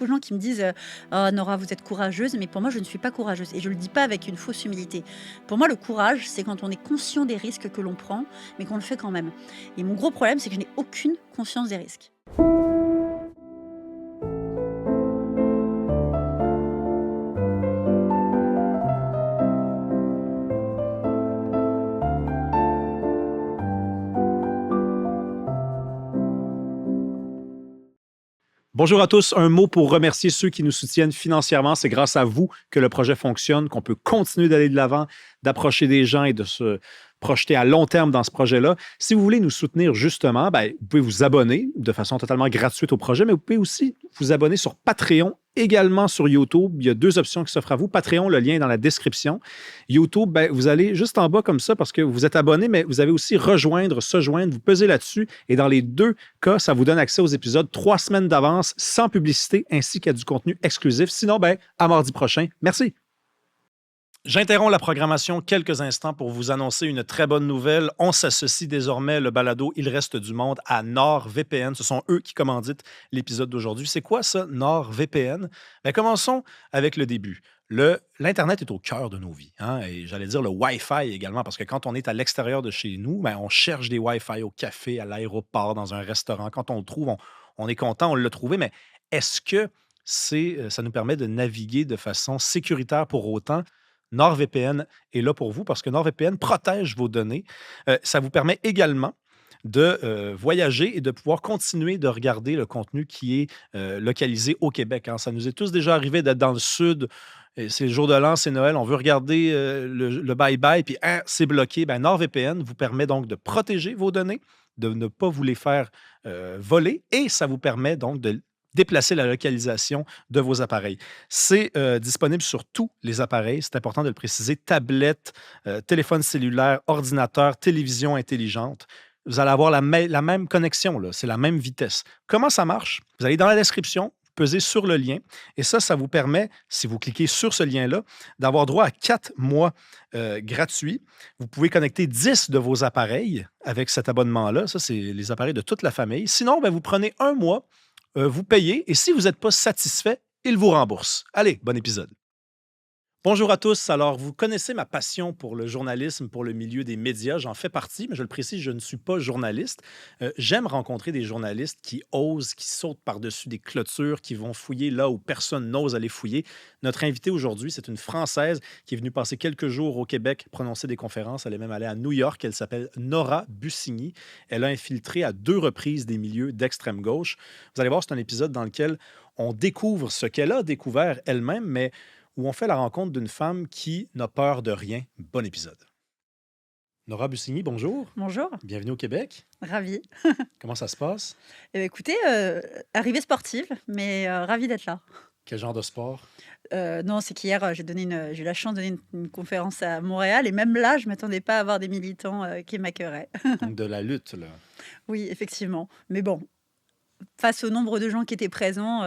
beaucoup de gens qui me disent «Oh Nora, vous êtes courageuse», mais pour moi, je ne suis pas courageuse et je le dis pas avec une fausse humilité. Pour moi, le courage, c'est quand on est conscient des risques que l'on prend, mais qu'on le fait quand même. Et mon gros problème, c'est que je n'ai aucune conscience des risques. Bonjour à tous. Un mot pour remercier ceux qui nous soutiennent financièrement. C'est grâce à vous que le projet fonctionne, qu'on peut continuer d'aller de l'avant, d'approcher des gens et de se projeter à long terme dans ce projet-là. Si vous voulez nous soutenir justement, vous pouvez vous abonner de façon totalement gratuite au projet, mais vous pouvez aussi vous abonner sur Patreon, également sur YouTube. Il y a 2 options qui s'offrent à vous. Patreon, le lien est dans la description. YouTube, vous allez juste en bas comme ça parce que vous êtes abonné, mais vous avez aussi rejoindre, se joindre. Vous pesez là-dessus et dans les 2 cas, ça vous donne accès aux épisodes 3 semaines d'avance sans publicité ainsi qu'à du contenu exclusif. Sinon, à mardi prochain. Merci. J'interromps la programmation quelques instants pour vous annoncer une très bonne nouvelle. On s'associe désormais, le balado Il reste du monde, à NordVPN. Ce sont eux qui commanditent l'épisode d'aujourd'hui. C'est quoi ça, NordVPN? Commençons avec le début. L'Internet est au cœur de nos vies, hein, et j'allais dire le Wi-Fi également, parce que quand on est à l'extérieur de chez nous, on cherche des Wi-Fi au café, à l'aéroport, dans un restaurant. Quand on le trouve, on est content, on l'a trouvé, mais est-ce que ça nous permet de naviguer de façon sécuritaire pour autant? NordVPN est là pour vous parce que NordVPN protège vos données. Ça vous permet également de voyager et de pouvoir continuer de regarder le contenu qui est localisé au Québec, hein. Ça nous est tous déjà arrivé d'être dans le sud. Et c'est le jour de l'an, c'est Noël. On veut regarder le bye-bye, puis c'est bloqué. NordVPN vous permet donc de protéger vos données, de ne pas vous les faire voler, et ça vous permet donc de déplacer la localisation de vos appareils. C'est disponible sur tous les appareils, c'est important de le préciser, tablettes, téléphone cellulaire, ordinateur, télévision intelligente. Vous allez avoir la même connexion, là, c'est la même vitesse. Comment ça marche? Vous allez dans la description, pesez sur le lien, et ça vous permet, si vous cliquez sur ce lien-là, d'avoir droit à 4 mois gratuits. Vous pouvez connecter 10 de vos appareils avec cet abonnement-là. Ça, c'est les appareils de toute la famille. Sinon, vous prenez 1 mois, vous payez, et si vous n'êtes pas satisfait, il vous rembourse. Allez, bon épisode. Bonjour à tous. Alors, vous connaissez ma passion pour le journalisme, pour le milieu des médias. J'en fais partie, mais je le précise, je ne suis pas journaliste. J'aime rencontrer des journalistes qui osent, qui sautent par-dessus des clôtures, qui vont fouiller là où personne n'ose aller fouiller. Notre invitée aujourd'hui, c'est une Française qui est venue passer quelques jours au Québec, prononcer des conférences. Elle est même allée à New York. Elle s'appelle Nora Bussigny. Elle a infiltré à 2 reprises des milieux d'extrême gauche. Vous allez voir, c'est un épisode dans lequel on découvre ce qu'elle a découvert elle-même, mais où on fait la rencontre d'une femme qui n'a peur de rien. Bon épisode. Nora Bussigny, bonjour. Bonjour, Bienvenue au Québec. ravie. Comment ça se passe? Écoutez, arrivée sportive, mais ravie d'être là. Quel genre de sport? Non, c'est qu'hier, j'ai eu la chance de donner une conférence à Montréal et même là, je ne m'attendais pas à avoir des militants qui m'accueilleraient. Donc de la lutte, là. Oui, effectivement. Mais bon, face au nombre de gens qui étaient présents,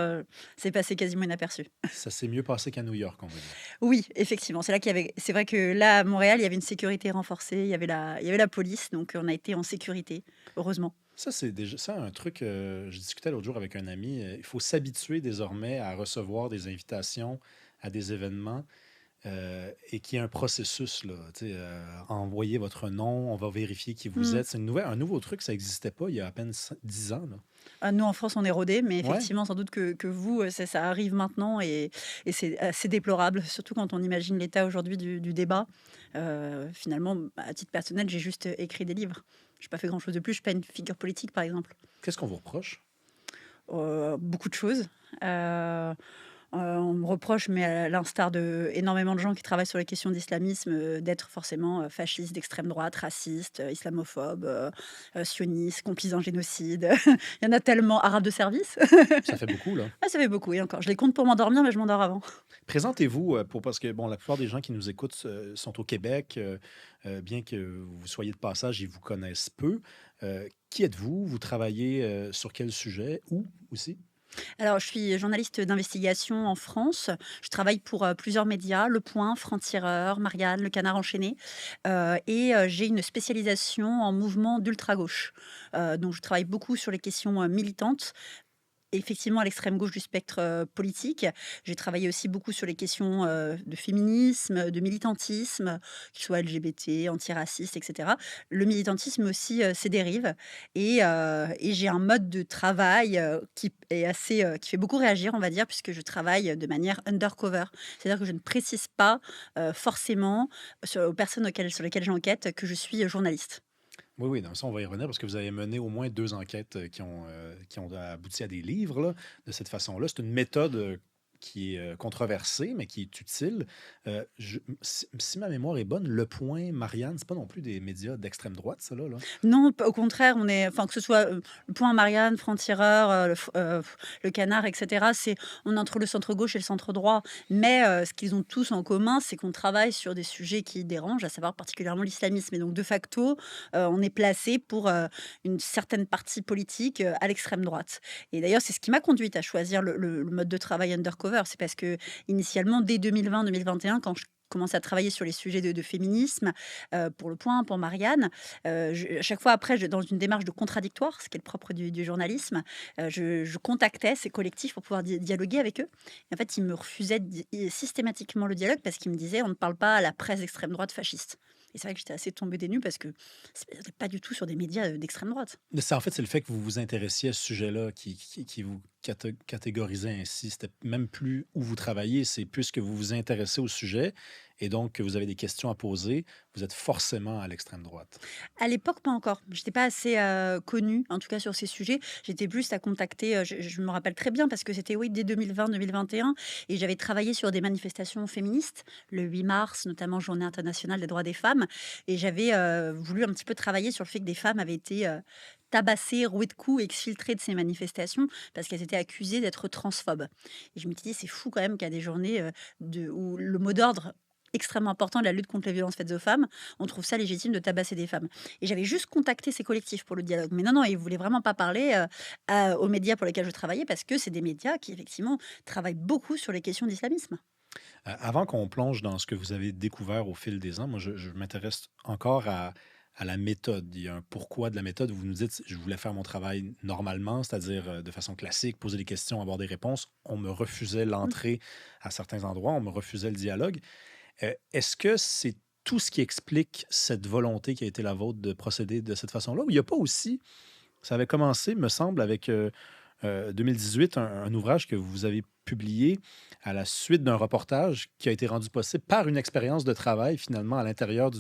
c'est passé quasiment inaperçu. Ça s'est mieux passé qu'à New York, on va dire. Oui, effectivement, c'est là qu'il y avait c'est vrai que là, à Montréal, il y avait une sécurité renforcée, il y avait la police, donc on a été en sécurité, heureusement. Ça, c'est déjà ça, un truc. Je discutais l'autre jour avec un ami. Il faut s'habituer désormais à recevoir des invitations à des événements et qu'il y ait un processus, là. Envoyez votre nom, on va vérifier qui vous Mmh. êtes. C'est un nouveau truc, ça n'existait pas il y a à peine 10 ans, là. Nous, en France, on est rodés, mais Ouais. effectivement, sans doute que vous, ça arrive maintenant et c'est assez déplorable, surtout quand on imagine l'état aujourd'hui du débat. Finalement, à titre personnel, j'ai juste écrit des livres. Je n'ai pas fait grand-chose de plus. Je ne suis pas une figure politique, par exemple. Qu'est-ce qu'on vous reproche? Beaucoup de choses. On me reproche, mais à l'instar de énormément de gens qui travaillent sur les questions d'islamisme, d'être forcément fasciste, d'extrême droite, raciste, islamophobe, sioniste, complice d'un génocide. Il y en a tellement, arabe de service. Ça fait beaucoup, là. Ah, ça fait beaucoup, et encore. Je les compte pour m'endormir, mais je m'endors avant. Présentez-vous, parce que bon, la plupart des gens qui nous écoutent sont au Québec, bien que vous soyez de passage, ils vous connaissent peu. Qui êtes-vous? Vous travaillez sur quel sujet? Où aussi? Alors, je suis journaliste d'investigation en France. Je travaille pour plusieurs médias, Le Point, Franc-Tireur, Marianne, Le Canard enchaîné. Et j'ai une spécialisation en mouvement d'ultra-gauche. Donc, je travaille beaucoup sur les questions militantes effectivement à l'extrême gauche du spectre politique. J'ai travaillé aussi beaucoup sur les questions de féminisme, de militantisme, qu'ils soient LGBT, antiracistes, etc. Le militantisme aussi, ses dérives et j'ai un mode de travail qui est assez, qui fait beaucoup réagir, on va dire, puisque je travaille de manière undercover. C'est-à-dire que je ne précise pas forcément aux personnes sur lesquelles j'enquête que je suis journaliste. Oui, oui, dans ça, on va y revenir parce que vous avez mené au moins 2 enquêtes qui ont abouti à des livres là, de cette façon-là. C'est une méthode qui est controversée, mais qui est utile. Si ma mémoire est bonne, Le Point, Marianne, c'est pas non plus des médias d'extrême droite, ça là. Non, au contraire, enfin, que ce soit le Point Marianne, Franc-Tireur, le Canard, etc. On est entre le centre gauche et le centre droit. Mais ce qu'ils ont tous en commun, c'est qu'on travaille sur des sujets qui dérangent, à savoir particulièrement l'islamisme. Et donc, de facto, on est placé pour une certaine partie politique à l'extrême droite. Et d'ailleurs, c'est ce qui m'a conduite à choisir le mode de travail undercover. C'est parce que, initialement, dès 2020-2021, quand je commençais à travailler sur les sujets de féminisme, pour Le Point, pour Marianne, à chaque fois après, dans une démarche de contradictoire, ce qui est le propre du journalisme, je contactais ces collectifs pour pouvoir dialoguer avec eux. Et en fait, ils me refusaient systématiquement le dialogue parce qu'ils me disaient on ne parle pas à la presse d'extrême droite fasciste. Et c'est vrai que j'étais assez tombée des nues parce que c'était pas du tout sur des médias d'extrême droite. En fait, c'est le fait que vous vous intéressiez à ce sujet-là qui vous catégorisait ainsi. C'était même plus où vous travaillez, c'est plus que vous vous intéressez au sujet et donc que vous avez des questions à poser, vous êtes forcément à l'extrême droite. À l'époque, pas encore. J'étais pas assez connue, en tout cas sur ces sujets. J'étais plus à contacter. Je me rappelle très bien parce que c'était oui dès 2020-2021 et j'avais travaillé sur des manifestations féministes, le 8 mars, notamment Journée internationale des droits des femmes, et j'avais voulu un petit peu travailler sur le fait que des femmes avaient été tabassées, rouées de coups, exfiltrées de ces manifestations parce qu'elles étaient accusées d'être transphobes. Et je me suis dit, c'est fou quand même qu'il y a des journées où le mot d'ordre extrêmement important de la lutte contre les violences faites aux femmes, on trouve ça légitime de tabasser des femmes. Et j'avais juste contacté ces collectifs pour le dialogue. Mais non, non, ils ne voulaient vraiment pas parler aux médias pour lesquels je travaillais parce que c'est des médias qui, effectivement, travaillent beaucoup sur les questions d'islamisme. Avant qu'on plonge dans ce que vous avez découvert au fil des ans, moi, je m'intéresse encore à la méthode. Il y a un pourquoi de la méthode. Vous nous dites, je voulais faire mon travail normalement, c'est-à-dire de façon classique, poser des questions, avoir des réponses. On me refusait Mm. l'entrée à certains endroits, on me refusait le dialogue. Est-ce que c'est tout ce qui explique cette volonté qui a été la vôtre de procéder de cette façon-là? Ou il n'y a pas aussi, ça avait commencé, me semble, avec 2018, un ouvrage que vous avez publié à la suite d'un reportage qui a été rendu possible par une expérience de travail, finalement, à l'intérieur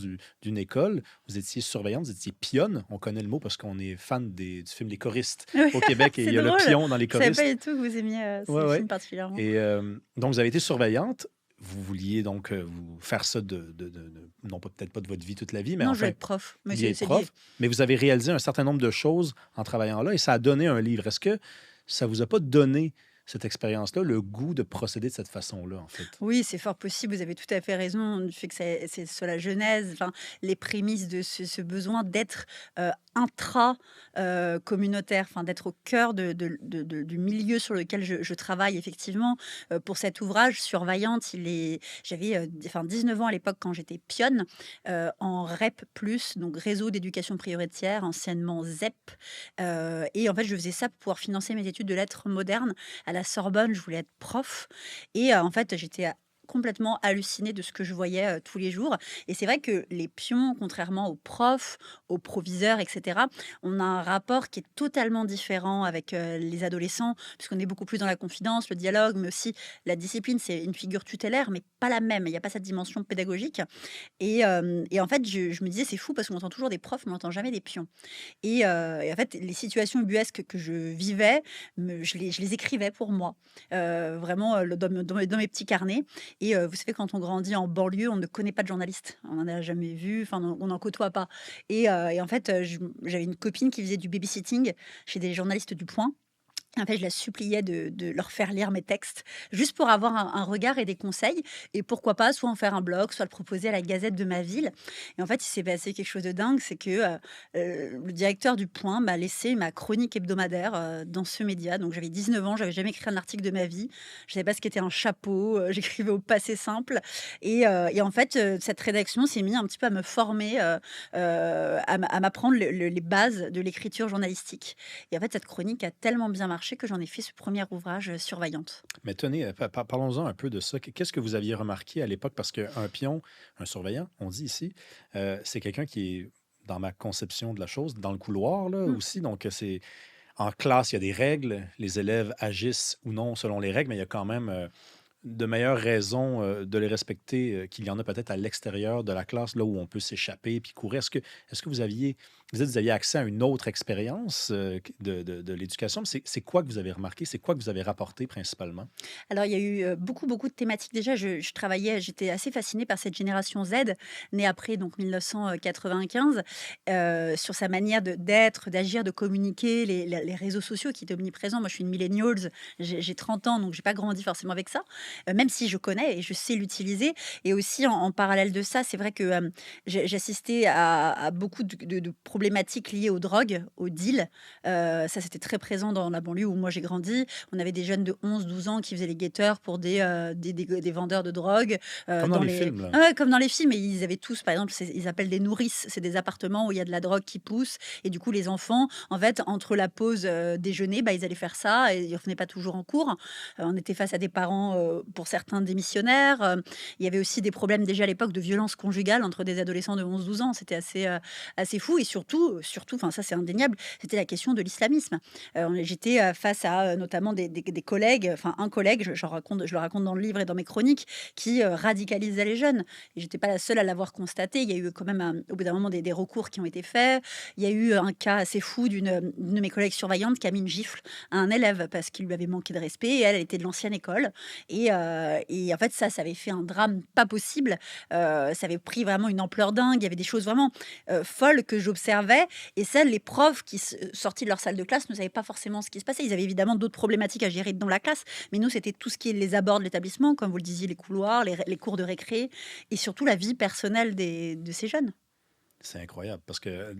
d'une école. Vous étiez surveillante, vous étiez pionne. On connaît le mot parce qu'on est fan du film Les choristes Oui, au Québec et il c'est y a le drôle. pion dans Les Je savais pas choristes. du tout que vous aimiez Ouais, ces ouais. films particulièrement. Et donc, vous avez été surveillante. Vous vouliez donc vous faire ça non peut-être pas de votre vie toute la vie, mais Non, je voulais enfin, être prof. vous Mais vouliez être c'est lié. prof. Mais vous avez réalisé un certain nombre de choses en travaillant là et ça a donné un livre. Est-ce que ça vous a pas donné cette expérience-là, le goût de procéder de cette façon-là, en fait? Oui, c'est fort possible, vous avez tout à fait raison, du fait que c'est sur la genèse, enfin, les prémices de ce besoin d'être intra communautaire, enfin, d'être au cœur du milieu sur lequel je travaille, effectivement. Pour cet ouvrage, Surveillante, j'avais enfin, 19 ans à l'époque quand j'étais pionne en REP, donc Réseau d'éducation prioritaire, anciennement ZEP. Et en fait, je faisais ça pour pouvoir financer mes études de lettres modernes à la Sorbonne. Je voulais être prof. Et en fait, j'étais complètement hallucinée de ce que je voyais tous les jours. Et c'est vrai que les pions, contrairement aux profs, aux proviseurs, etc., on a un rapport qui est totalement différent avec les adolescents, puisqu'on est beaucoup plus dans la confidence, le dialogue, mais aussi la discipline. C'est une figure tutélaire, mais pas la même. Il n'y a pas cette dimension pédagogique. Et en fait, je me disais, c'est fou parce qu'on entend toujours des profs, mais on n'entend jamais des pions. Et en fait, les situations ubuesques que je vivais, je les écrivais pour moi, vraiment dans mes petits carnets. Et vous savez, quand on grandit en banlieue, on ne connaît pas de journaliste. On n'en a jamais vu, enfin, on n'en côtoie pas. Et en fait, j'avais une copine qui faisait du babysitting chez des journalistes du Point. En fait, je la suppliais de leur faire lire mes textes, juste pour avoir un regard et des conseils. Et pourquoi pas, soit en faire un blog, soit le proposer à la Gazette de ma ville. Et en fait, il s'est passé quelque chose de dingue, c'est que le directeur du Point m'a laissé ma chronique hebdomadaire dans ce média. Donc j'avais 19 ans, j'avais jamais écrit un article de ma vie. Je savais pas ce qu'était un chapeau, j'écrivais au passé simple. Et en fait, cette rédaction s'est mise un petit peu à me former, à m'apprendre les bases de l'écriture journalistique. Et en fait, cette chronique a tellement bien marché marché que j'en ai fait ce premier ouvrage, Surveillante. Mais tenez, parlons-en un peu de ça. Qu'est-ce que vous aviez remarqué à l'époque? Parce qu'un pion, un surveillant, on dit ici, c'est quelqu'un qui est, dans ma conception de la chose, dans le couloir là, Mmh. aussi. Donc, c'est en classe, il y a des règles. Les élèves agissent ou non selon les règles, mais il y a quand même de meilleures raisons de les respecter qu'il y en a peut-être à l'extérieur de la classe, là où on peut s'échapper puis courir. Est-ce que vous aviez accès à une autre expérience de l'éducation? C'est quoi que vous avez remarqué? C'est quoi que vous avez rapporté principalement? Alors, il y a eu, beaucoup, beaucoup de thématiques. Déjà, j'étais assez fascinée par cette génération Z, née après donc 1995, sur sa manière d'être, d'agir, de communiquer, les réseaux sociaux qui étaient omniprésents. Moi, je suis une millennials, j'ai 30 ans, donc j'ai pas grandi forcément avec ça, même si je connais et je sais l'utiliser. Et aussi en parallèle de ça, c'est vrai que, j'assistais à beaucoup de problématiques liées aux drogues, aux deals. Ça, c'était très présent dans la banlieue où moi j'ai grandi. On avait des jeunes de 11, 12 ans qui faisaient les guetteurs pour des vendeurs de drogue, Comme dans dans les les films, là. ouais, comme dans les films. Et ils avaient tous, par exemple, ils appellent des nourrices, c'est des appartements où il y a de la drogue qui pousse. Et du coup, les enfants, en fait, entre la pause déjeuner, bah, ils allaient faire ça et ils revenaient pas toujours en cours. On était face à des parents, pour certains démissionnaires. Il y avait aussi des problèmes déjà à l'époque de violence conjugale entre des adolescents de 11, 12 ans. C'était assez fou. Et surtout, enfin ça c'est indéniable, c'était la question de l'islamisme. J'étais face à notamment des collègues, enfin un collègue, je le raconte dans le livre et dans mes chroniques, qui radicalisait les jeunes. Et j'étais pas la seule à l'avoir constaté. Il y a eu quand même au bout d'un moment des recours qui ont été faits. Il y a eu un cas assez fou d'une de mes collègues surveillantes qui a mis une gifle à un élève parce qu'il lui avait manqué de respect. Et elle était de l'ancienne école. Et en fait, ça avait fait un drame pas possible. Ça avait pris vraiment une ampleur dingue. Il y avait des choses vraiment folles que j'observais. Et celles, les profs qui sortis de leur salle de classe ne savaient pas forcément ce qui se passait. Ils avaient évidemment d'autres problématiques à gérer dans la classe, mais nous, c'était tout ce qui est les abords de l'établissement, comme vous le disiez, les couloirs, les cours de récré, et surtout la vie personnelle de ces jeunes. C'est incroyable parce que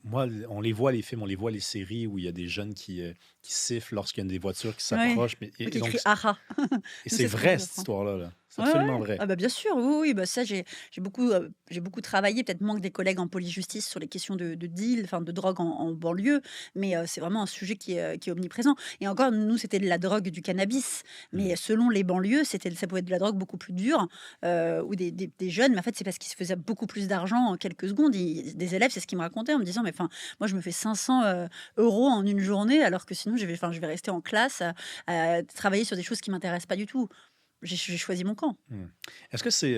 moi, on les voit les films, on les voit les séries où il y a des jeunes qui sifflent lorsqu'il y a des voitures qui Oui, s'approchent. qui écrit aha. Et Nous, c'est c'est ce qu'on vrai nous cette apprend. histoire-là, là. C'est Ouais, absolument ouais. vrai. Ah bah, bien sûr, oui, oui, bah, ça j'ai beaucoup travaillé, peut-être moins que des collègues en police-justice sur les questions de deal, enfin de drogue en banlieue, mais c'est vraiment un sujet qui est omniprésent. Et encore, nous, c'était de la drogue du cannabis, Hmm. mais selon les banlieues, ça pouvait être de la drogue beaucoup plus dure, ou des jeunes, mais en fait, c'est parce qu'ils se faisaient beaucoup plus d'argent en quelques secondes. Des élèves, c'est ce qu'ils me racontaient en me disant, mais enfin, moi, je me fais 500 euros en une journée, alors que sinon, je vais rester en classe à travailler sur des choses qui m'intéressent pas du tout. J'ai choisi mon camp. Hmm. Est-ce que c'est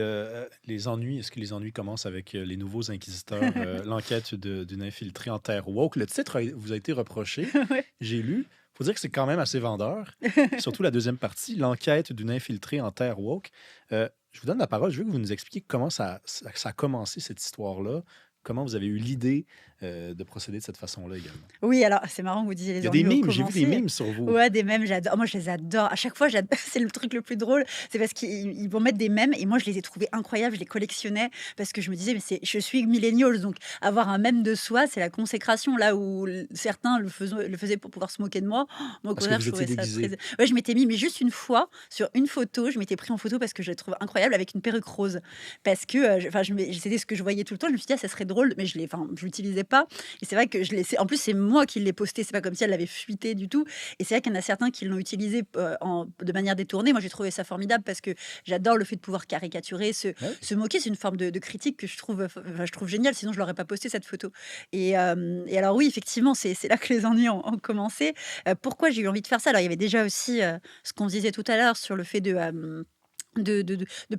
les ennuis? Est-ce que les ennuis commencent avec les nouveaux inquisiteurs, l'enquête d'une infiltrée en terre woke? Le titre vous a été reproché. Ouais. J'ai lu. Faut dire que c'est quand même assez vendeur. Surtout la deuxième partie, l'enquête d'une infiltrée en terre woke. Je vous donne la parole. Je veux que vous nous expliquiez comment ça a commencé cette histoire-là. Comment vous avez eu l'idée de procéder de cette façon-là également. Oui, alors c'est marrant que vous disiez Il y les a des ennuis ont mimes. J'ai vu des commencé. mimes sur vous. Ouais, des mèmes, j'adore. Moi, je les adore. À chaque fois, c'est le truc le plus drôle. C'est parce qu'ils vont mettre des mèmes et moi, je les ai trouvés incroyables. Je les collectionnais parce que je me disais, mais je suis millennials, donc avoir un mème de soi, c'est la consécration. Là où certains le faisaient pour pouvoir se moquer de moi, moi, au Parce que contraire, vous je étiez trouvais ça très. déguisé. Ouais, je m'étais mis, mais juste une fois, sur une photo, je m'étais pris en photo parce que je la trouve incroyable avec une perruque rose. Parce que, enfin, c'était ce que je voyais tout le temps. Je me suis dit, ah, ça serait drôle, mais je l'utilisais pas. Et c'est vrai que en plus, c'est moi qui l'ai posté. C'est pas comme si elle l'avait fuité du tout. Et c'est vrai qu'il y en a certains qui l'ont utilisé de manière détournée. Moi, j'ai trouvé ça formidable parce que j'adore le fait de pouvoir caricaturer, Ah oui. se moquer. C'est une forme de critique que je trouve géniale. Sinon, je l'aurais pas posté cette photo. Et alors, oui, effectivement, c'est là que les ennuis ont commencé. Pourquoi j'ai eu envie de faire ça? Alors, il y avait déjà aussi ce qu'on disait tout à l'heure sur le fait de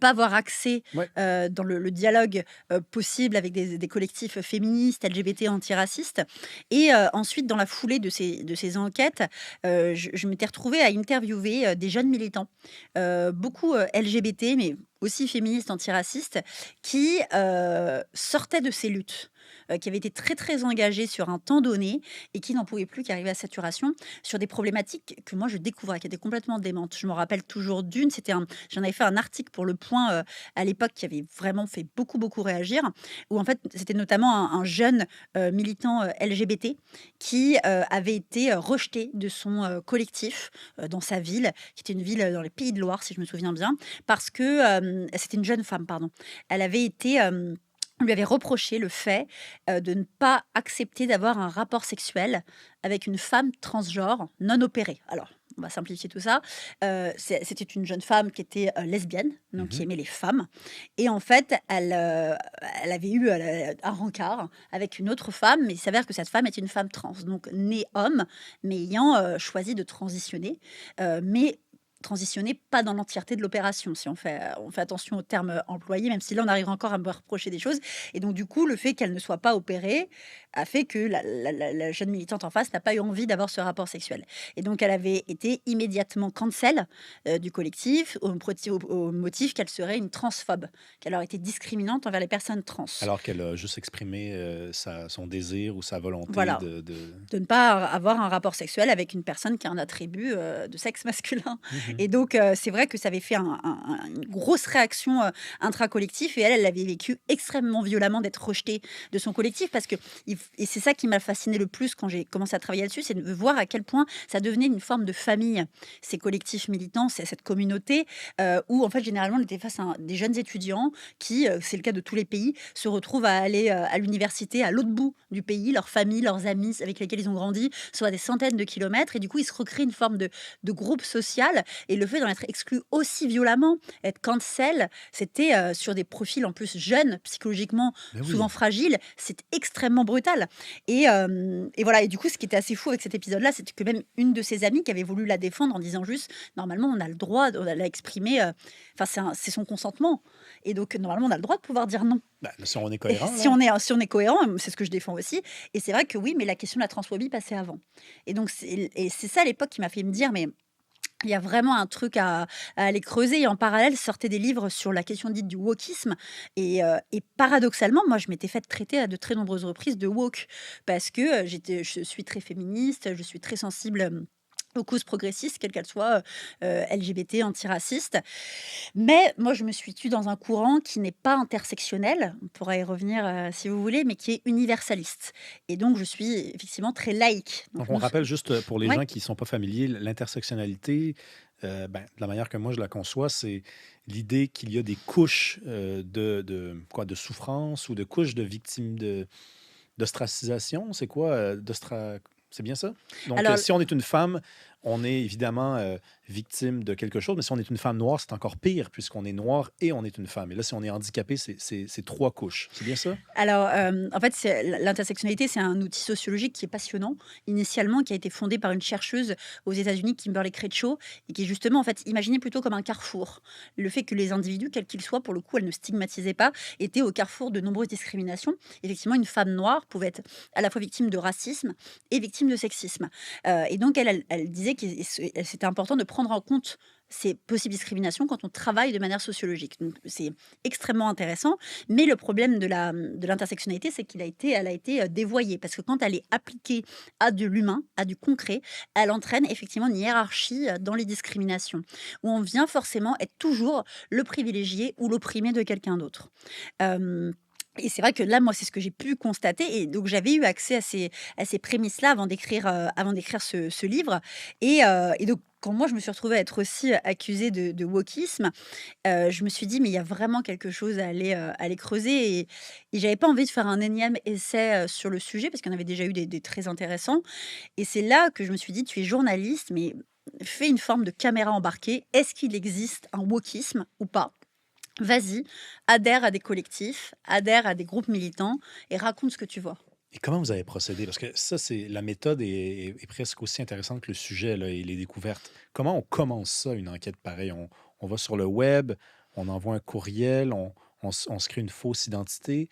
pas avoir accès Ouais. dans le dialogue possible avec des collectifs féministes, LGBT, antiracistes. Et ensuite, dans la foulée de ces enquêtes, je m'étais retrouvée à interviewer des jeunes militants, beaucoup LGBT, mais aussi féministes, antiracistes, qui sortaient de ces luttes. Qui avaient été très très engagés sur un temps donné et qui n'en pouvaient plus, qui arrivaient à saturation sur des problématiques que moi je découvrais, qui étaient complètement démentes. Je me rappelle toujours d'une, j'en avais fait un article pour Le Point à l'époque qui avait vraiment fait beaucoup, beaucoup réagir, où en fait, c'était notamment un jeune militant LGBT qui avait été rejeté de son collectif dans sa ville, qui était une ville dans les Pays de Loire, si je me souviens bien, parce que c'était une jeune femme, pardon. Elle avait été On lui avait reproché le fait, de ne pas accepter d'avoir un rapport sexuel avec une femme transgenre non opérée. Alors, on va simplifier tout ça. C'était une jeune femme qui était, lesbienne, donc qui Mhm. aimait les femmes et en fait, elle avait eu, un rencard avec une autre femme, mais il s'avère que cette femme est une femme trans, donc née homme, mais ayant, choisi de transitionner, mais transitionner pas dans l'entièreté de l'opération, si on fait attention aux termes, employés, même si là, on arrive encore à me reprocher des choses et donc du coup, le fait qu'elle ne soit pas opérée a fait que la jeune militante en face n'a pas eu envie d'avoir ce rapport sexuel et donc elle avait été immédiatement cancel, du collectif au motif qu'elle serait une transphobe, qu'elle aurait été discriminante envers les personnes trans. Alors qu'elle a juste exprimé son désir ou sa volonté Voilà, de ne pas avoir un rapport sexuel avec une personne qui a un attribut, de sexe masculin Mhm. et donc c'est vrai que ça avait fait une grosse réaction, intracollectif et elle l'avait vécu extrêmement violemment d'être rejetée de son collectif parce que et c'est ça qui m'a fascinée le plus quand j'ai commencé à travailler là-dessus, c'est de voir à quel point ça devenait une forme de famille, ces collectifs militants, cette communauté, où en fait généralement on était face à des jeunes étudiants qui, c'est le cas de tous les pays, se retrouvent à aller, à l'université à l'autre bout du pays, leurs familles, leurs amis avec lesquels ils ont grandi sont à des centaines de kilomètres et du coup, ils se recréent une forme de groupe social et le fait d'en être exclu aussi violemment, être cancel, c'était, sur des profils en plus jeunes, psychologiquement Ben souvent oui. fragiles, c'est extrêmement brutal et voilà et du coup, ce qui était assez fou avec cet épisode-là, c'était que même une de ses amies qui avait voulu la défendre en disant juste: «Normalement, on a le droit de l'a exprimer, enfin, c'est son consentement et donc normalement, on a le droit de pouvoir dire non». Ben, si on est Et cohérent, si là. on est si on est cohérent, c'est ce que je défends aussi et c'est vrai que oui, mais la question de la transphobie passait avant et donc c'est ça à l'époque qui m'a fait me dire: «Mais il y a vraiment un truc à aller creuser» et en parallèle sortaient des livres sur la question dite du wokisme et paradoxalement, moi, je m'étais faite traiter à de très nombreuses reprises de woke parce que, je suis très féministe, je suis très sensible, aux causes progressistes, quelles qu'elles soient, LGBT, antiracistes. Mais moi, je me suis tue dans un courant qui n'est pas intersectionnel, on pourra y revenir, si vous voulez, mais qui est universaliste et donc je suis effectivement très laïque. Donc Donc, je on me rappelle juste pour les ouais, gens qui ne sont pas familiers, l'intersectionnalité, ben, de la manière que moi je la conçois, c'est l'idée qu'il y a des couches de souffrance ou de couches de victimes d'ostracisation. C'est quoi? C'est bien ça? Donc, alors si on est une femme, on est évidemment victime de quelque chose, mais si on est une femme noire, c'est encore pire, puisqu'on est noir et on est une femme. Et là, si on est handicapé, c'est trois couches. C'est bien ça? En fait, l'intersectionnalité, c'est un outil sociologique qui est passionnant, initialement, qui a été fondé par une chercheuse aux États-Unis, Kimberly Crenshaw, et qui est justement, en fait, imaginé plutôt comme un carrefour. Le fait que les individus, quels qu'ils soient, pour le coup, elle ne stigmatisait pas, étaient au carrefour de nombreuses discriminations. Effectivement, une femme noire pouvait être à la fois victime de racisme et victime de sexisme. Et donc, elle disait que c'était important de prendre en compte ces possibles discriminations quand on travaille de manière sociologique. Donc, c'est extrêmement intéressant. Mais le problème de l'intersectionnalité, c'est elle a été dévoyée. Parce que quand elle est appliquée à de l'humain, à du concret, elle entraîne effectivement une hiérarchie dans les discriminations, où on vient forcément être toujours le privilégié ou l'opprimé de quelqu'un d'autre. Euh, et c'est vrai que là, moi, c'est ce que j'ai pu constater. Et donc, j'avais eu accès à ces prémices-là avant d'écrire ce livre. Et donc, quand moi, je me suis retrouvée à être aussi accusée de wokisme, je me suis dit: «Mais il y a vraiment quelque chose à aller creuser» et j'avais pas envie de faire un énième essai, sur le sujet parce qu'il y en avait déjà eu des très intéressants et c'est là que je me suis dit: «Tu es journaliste, mais fais une forme de caméra embarquée. Est-ce qu'il existe un wokisme ou pas? Vas-y, adhère à des collectifs, adhère à des groupes militants et raconte ce que tu vois». Et comment vous avez procédé? Parce que ça, c'est la méthode est presque aussi intéressante que le sujet là, et les découvertes. Comment on commence ça, une enquête pareille? On va sur le web, on envoie un courriel, on se crée une fausse identité.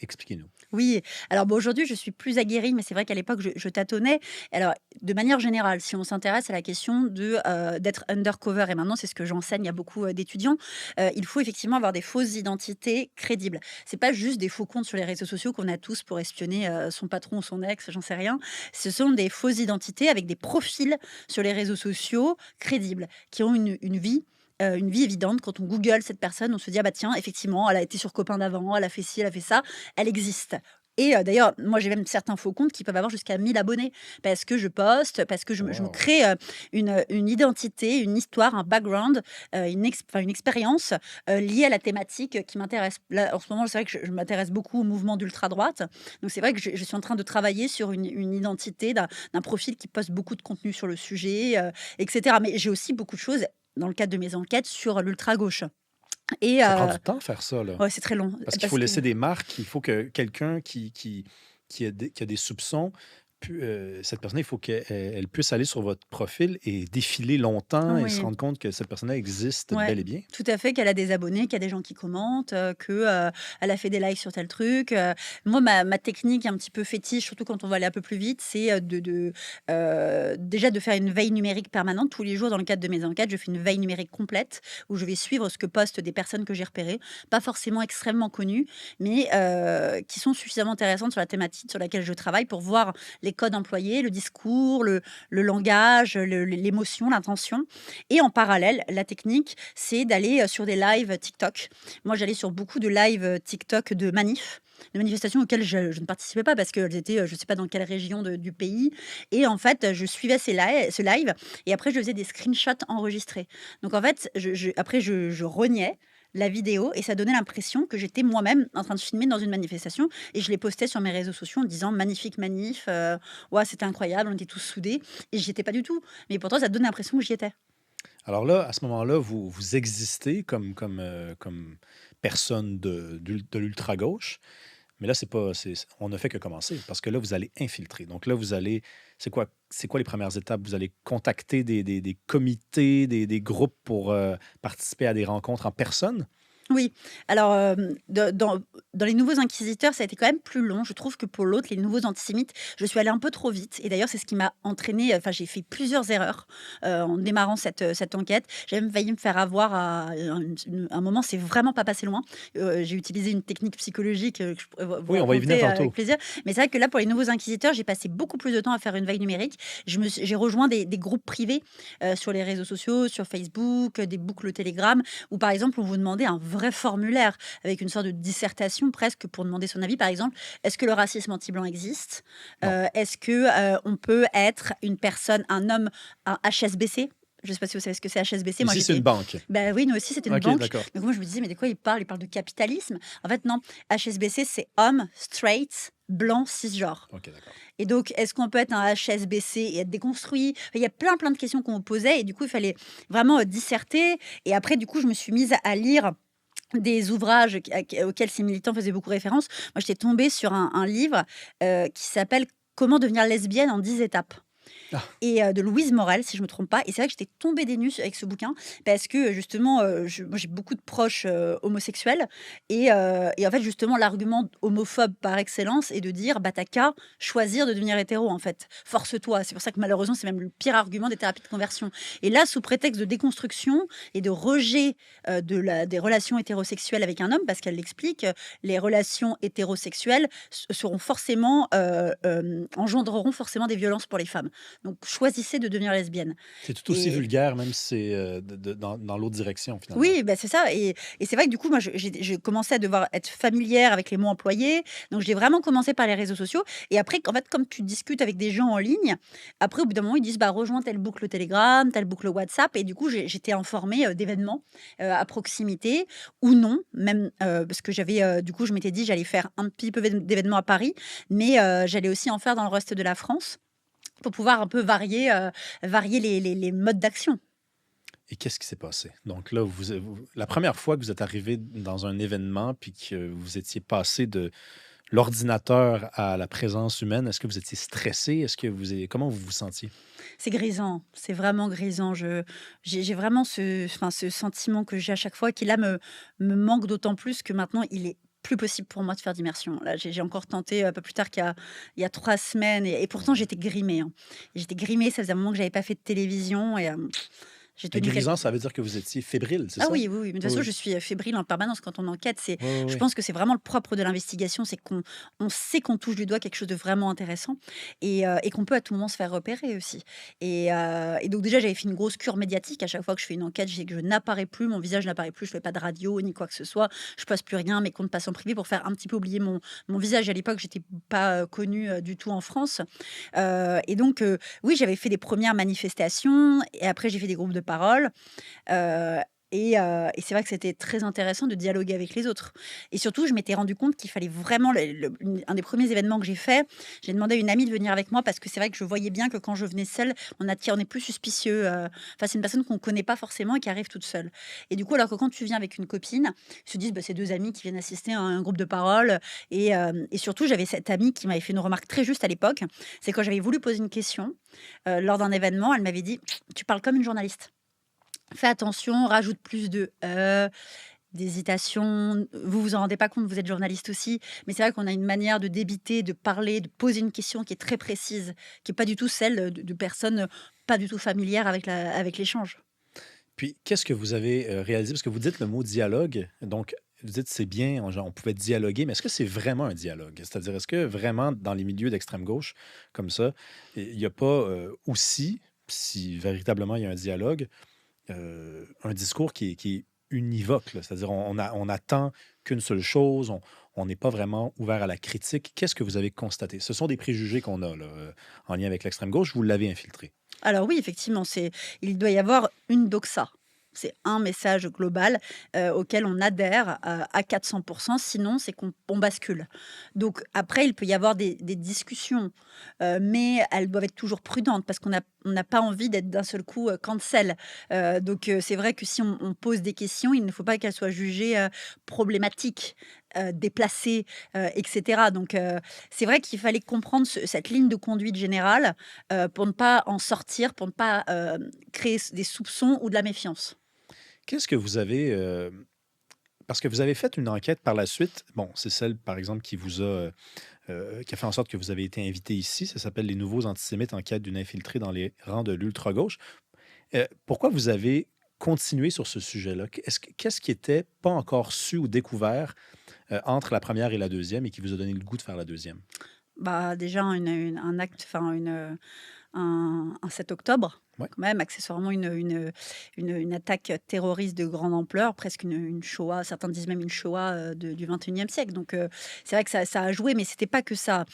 Expliquez-nous. Oui, alors bon, aujourd'hui, je suis plus aguerrie, mais c'est vrai qu'à l'époque, je tâtonnais. Alors, de manière générale, si on s'intéresse à la question d'être undercover, et maintenant, c'est ce que j'enseigne à beaucoup d'étudiants, il faut effectivement avoir des fausses identités crédibles. C'est pas juste des faux comptes sur les réseaux sociaux qu'on a tous pour espionner son patron ou son ex, j'en sais rien. Ce sont des fausses identités avec des profils sur les réseaux sociaux crédibles, qui ont une vie évidente. Quand on google cette personne, on se dit: «Ah bah tiens, effectivement, elle a été sur Copain d'avant, elle a fait ci, elle a fait ça». Elle existe. Et d'ailleurs, moi, j'ai même certains faux comptes qui peuvent avoir jusqu'à 1000 abonnés parce que je poste, parce que je me Wow. crée une identité, une histoire, un background, enfin, une expérience liée à la thématique qui m'intéresse. Là, en ce moment, c'est vrai que je m'intéresse beaucoup au mouvement d'ultra-droite. Donc, c'est vrai que je suis en train de travailler sur une identité d'un profil qui poste beaucoup de contenu sur le sujet, etc. Mais j'ai aussi beaucoup de choses dans le cadre de mes enquêtes sur l'ultra-gauche. Et Ça prend du temps faire ça, là. ouais, c'est très long Parce qu'il faut parce que laisser des marques, il faut que quelqu'un qui a des soupçons, cette personne, il faut qu'elle puisse aller sur votre profil et défiler longtemps et se oui. rendre compte que cette personne-là existe Ouais, bel et bien. tout à fait, qu'elle a des abonnés, qu'il y a des gens qui commentent, elle a fait des likes sur tel truc, Moi, ma technique un petit peu fétiche, surtout quand on va aller un peu plus vite, c'est, déjà de faire une veille numérique permanente. Tous les jours, dans le cadre de mes enquêtes, je fais une veille numérique complète où je vais suivre ce que postent des personnes que j'ai repérées, pas forcément extrêmement connues, mais qui sont suffisamment intéressantes sur la thématique sur laquelle je travaille pour voir les codes employés, le discours, le langage, l'émotion, l'intention. Et en parallèle, la technique, c'est d'aller, sur des lives TikTok. Moi, j'allais sur beaucoup de lives, TikTok de manifestations auxquelles je ne participais pas parce qu'elles étaient, je ne sais pas dans quelle région du pays. Et en fait, je suivais ce live et après je faisais des screenshots enregistrés. Donc en fait, après je reniais la vidéo et ça donnait l'impression que j'étais moi-même en train de filmer dans une manifestation et je les postais sur mes réseaux sociaux en disant: «Magnifique manif, ouais, c'était incroyable, on était tous soudés» et j'y étais pas du tout. Mais pourtant ça donnait l'impression que j'y étais. Alors là, à ce moment-là, vous existez comme personne de l'ultra-gauche, mais là, on ne fait que commencer parce que là, vous allez infiltrer. Donc là, c'est quoi les premières étapes? Vous allez contacter des comités, des groupes pour participer à des rencontres en personne? Oui, alors, dans les nouveaux inquisiteurs, ça a été quand même plus long. Je trouve que pour l'autre, les nouveaux antisémites, je suis allée un peu trop vite et d'ailleurs, c'est ce qui m'a entraînée, enfin, j'ai fait plusieurs erreurs, en démarrant cette enquête. J'ai même failli me faire avoir à un moment, c'est vraiment pas passé loin. J'ai utilisé une technique psychologique, que je pourrais vous Oui, on va y venir raconter, avec tantôt. plaisir. Mais c'est vrai que là, pour les nouveaux inquisiteurs, j'ai passé beaucoup plus de temps à faire une veille numérique. J'ai rejoint des groupes privés, sur les réseaux sociaux, sur Facebook, des boucles Telegram où par exemple on vous demandait un vrai formulaire avec une sorte de dissertation presque pour demander son avis. Par exemple, est-ce que le racisme anti-blanc existe? Non. Est-ce que on peut être une personne, un homme, un HSBC? Je ne sais pas si vous savez ce que c'est HSBC. Moi Ici, c'est une j'étais, banque. ben oui, nous aussi c'était une OK, banque. d'accord. Donc moi je me disais mais de quoi il parle? Il parle de capitalisme. En fait non, HSBC c'est homme straight blanc cisgenre. OK, d'accord. Et donc, est-ce qu'on peut être un HSBC et être déconstruit? Enfin, il y a plein de questions qu'on me posait et du coup, il fallait vraiment, disserter et après, du coup, je me suis mise à lire des ouvrages auxquels ces militants faisaient beaucoup référence. Moi, j'étais tombée sur un livre, qui s'appelle «Comment devenir lesbienne en 10 étapes». Ah, Et de Louise Morel, si je me trompe pas. Et c'est vrai que j'étais tombée des nues avec ce bouquin parce que, justement, moi, j'ai beaucoup de proches, homosexuels et en fait, justement, l'argument homophobe par excellence est de dire: «Bah, tu qu'à choisir de devenir hétéro, en fait. Force-toi». C'est pour ça que malheureusement, c'est même le pire argument des thérapies de conversion. Et là, sous prétexte de déconstruction et de rejet, des relations hétérosexuelles avec un homme, parce qu'elle l'explique, les relations hétérosexuelles seront forcément, engendreront forcément des violences pour les femmes. Donc choisissez de devenir lesbienne. c'est tout aussi Et vulgaire, même si c'est dans l'autre direction, finalement. oui, bah, c'est ça et c'est vrai que du coup, moi, je commençais à devoir être familière avec les mots employés. Donc j'ai vraiment commencé par les réseaux sociaux et après, en fait, comme tu discutes avec des gens en ligne, après, au bout d'un moment, ils disent: «Bah, rejoins telle boucle Telegram, telle boucle WhatsApp» et du coup, j'étais informée, d'événements, à proximité ou non, même, parce que j'avais, du coup, je m'étais dit: «J'allais faire un petit peu d'événements à Paris, mais j'allais aussi en faire dans le reste de la France». Pour pouvoir un peu varier les modes d'action. Et qu'est-ce qui s'est passé? Donc là, la première fois que vous êtes arrivé dans un événement puis que vous étiez passé de l'ordinateur à la présence humaine, est-ce que vous étiez stressé? Comment vous vous sentiez? C'est grisant, c'est vraiment grisant. J'ai vraiment ce sentiment que j'ai à chaque fois qui là me manque d'autant plus que maintenant il est plus possible pour moi de faire d'immersion. Là, j'ai encore tenté un peu plus tard qu'il y a 3 semaines et pourtant Mhm. j'étais grimée, hein. J'étais grimée, ça faisait un moment que j'avais pas fait de télévision et J'ai Mais tenu quelques grisant, ça veut dire que vous étiez fébrile, c'est Ah ça? oui, oui, oui, mais de toute Oui, façon, oui. je suis, fébrile en permanence quand on enquête. Oui, oui, Je oui. pense que c'est vraiment le propre de l'investigation, c'est qu'on sait qu'on touche du doigt quelque chose de vraiment intéressant et qu'on peut à tout moment se faire repérer aussi et donc déjà, j'avais fait une grosse cure médiatique. À chaque fois que je fais une enquête, je sais que je n'apparais plus, mon visage n'apparaît plus, je fais pas de radio ni quoi que ce soit. Je poste plus rien, mes comptes passent en privé pour faire un petit peu oublier mon visage. À l'époque, j'étais pas, connue, du tout en France, et donc oui, j'avais fait des premières manifestations et après j'ai fait des groupes de parole. Heu et c'est vrai que c'était très intéressant de dialoguer avec les autres et surtout, je m'étais rendu compte qu'il fallait vraiment un des premiers événements que j'ai fait, j'ai demandé à une amie de venir avec moi parce que c'est vrai que je voyais bien que quand je venais seule, on est plus suspicieux, enfin, c'est une personne qu'on connaît pas forcément et qui arrive toute seule et du coup, alors que quand tu viens avec une copine, ils se disent: «Bah, c'est 2 amis qui viennent assister à un groupe de parole» et surtout, j'avais cette amie qui m'avait fait une remarque très juste à l'époque. C'est quand j'avais voulu poser une question, lors d'un événement, elle m'avait dit: «Tu parles comme une journaliste». Fais attention, rajoute plus de d'hésitation. Vous vous en rendez pas compte, vous êtes journaliste aussi, mais c'est vrai qu'on a une manière de débiter, de parler, de poser une question qui est très précise, qui est pas du tout celle de personnes, pas du tout familières avec l'échange. Puis, qu'est-ce que vous avez réalisé? Parce que vous dites le mot dialogue, donc vous dites c'est bien, genre, on pouvait dialoguer, mais est-ce que c'est vraiment un dialogue? C'est-à-dire, est-ce que vraiment, dans les milieux d'extrême gauche, comme ça, il n'y a pas aussi, si véritablement il y a un dialogue, un discours qui est univoque, là? C'est-à-dire, on attend qu'une seule chose, on n'est pas vraiment ouvert à la critique. Qu'est-ce que vous avez constaté? Ce sont des préjugés qu'on a là, en lien avec l'extrême gauche, vous l'avez infiltré. Alors oui, effectivement, il doit y avoir une doxa. C'est un message global, auquel on adhère, à 400. Sinon c'est qu'on bascule. Donc après, il peut y avoir des discussions, mais elles doivent être toujours prudentes parce on n'a pas envie d'être d'un seul coup, cancel. Donc c'est vrai que si on pose des questions, il ne faut pas qu'elles soient jugées, problématiques, déplacées, et cetera. Donc c'est vrai qu'il fallait comprendre cette ligne de conduite générale, pour ne pas en sortir, pour ne pas, créer des soupçons ou de la méfiance. Qu'est-ce que vous avez, parce que vous avez fait une enquête par la suite. Bon, c'est celle, par exemple, qui a fait en sorte que vous avez été invité ici. Ça s'appelle «Les nouveaux antisémites, enquête d'une infiltrée dans les rangs de l'ultra-gauche». Pourquoi vous avez continué sur ce sujet-là? Qu'est-ce qui était pas encore su ou découvert, entre la première et la deuxième et qui vous a donné le goût de faire la deuxième? Bah, déjà un acte, enfin un 7 octobre, Ouais, quand même, accessoirement une attaque terroriste de grande ampleur, presque une Shoah, certains disent même une Shoah, du 21e siècle. Donc c'est vrai que ça a joué, mais c'était pas que ça.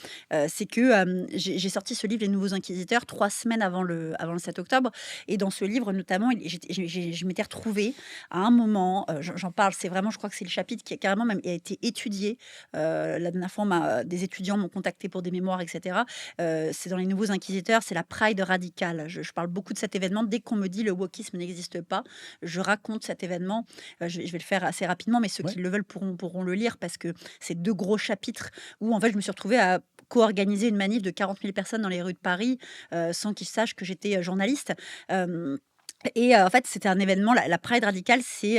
C'est que, j'ai sorti ce livre «Les nouveaux inquisiteurs» 3 semaines avant le 7 octobre et dans ce livre notamment, je m'étais retrouvée à un moment, j'en parle, c'est vraiment, je crois que c'est le chapitre qui a carrément même été étudié. La dernière fois, des étudiants m'ont contacté pour des mémoires et cetera. C'est dans «Les nouveaux inquisiteurs», c'est la Pride radicale. Je parle beaucoup de cet événement. Dès qu'on me dit: «Le wokisme n'existe pas», je raconte cet événement. Je vais le faire assez rapidement, mais ceux ouais. qui le veulent pourront le lire parce que c'est 2 gros chapitres où, en fait, je me suis retrouvée à co-organiser une manif de 40 000 personnes dans les rues de Paris, sans qu'ils sachent que j'étais, journaliste. Hem en fait, c'était un événement, la Pride radicale, c'est,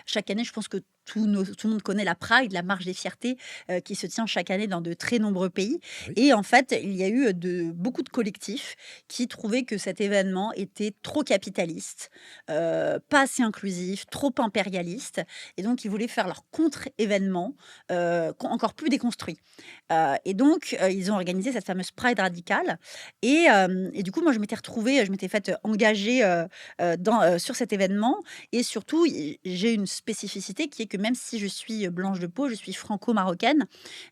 chaque année, je pense que tout le monde connaît la Pride, la marche des fiertés, qui se tient chaque année dans de très nombreux pays Oui. et en fait, il y a eu, beaucoup de collectifs qui trouvaient que cet événement était trop capitaliste, pas assez inclusif, trop impérialiste et donc ils voulaient faire leur contre-événement, encore plus déconstruit. Et donc ils ont organisé cette fameuse Pride radicale et du coup, moi, je m'étais retrouvée, je m'étais faite engager, sur cet événement et surtout, j'ai une spécificité qui est que même si je suis blanche de peau, je suis franco-marocaine.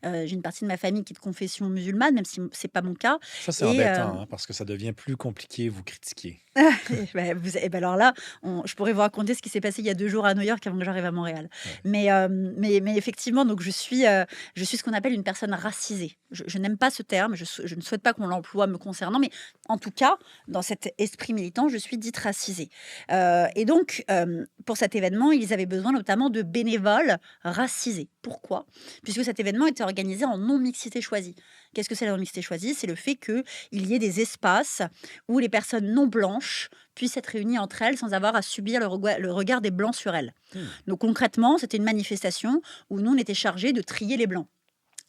J'ai une partie de ma famille qui est de confession musulmane, même si c'est pas mon cas Ça, c'est et embêtant, hein, parce que ça devient plus compliqué, vous critiquer. et bah, alors là, je pourrais vous raconter ce qui s'est passé il y a 2 jours à New York avant que j'arrive à Montréal. Ouais. Mais effectivement, donc je suis ce qu'on appelle une personne racisée. Je n'aime pas ce terme, je ne souhaite pas qu'on l'emploie me concernant, mais en tout cas, dans cet esprit militant, je suis dite racisée. Et donc, pour cet événement, ils avaient besoin notamment de bénévoles racisés. Pourquoi? Puisque cet événement était organisé en non-mixité choisie. Qu'est-ce que c'est la non-mixité choisie? C'est le fait qu'il y ait des espaces où les personnes non blanches puissent être réunies entre elles sans avoir à subir le regard des blancs sur elles. Hmm. Donc concrètement, c'était une manifestation où nous, on était chargés de trier les blancs.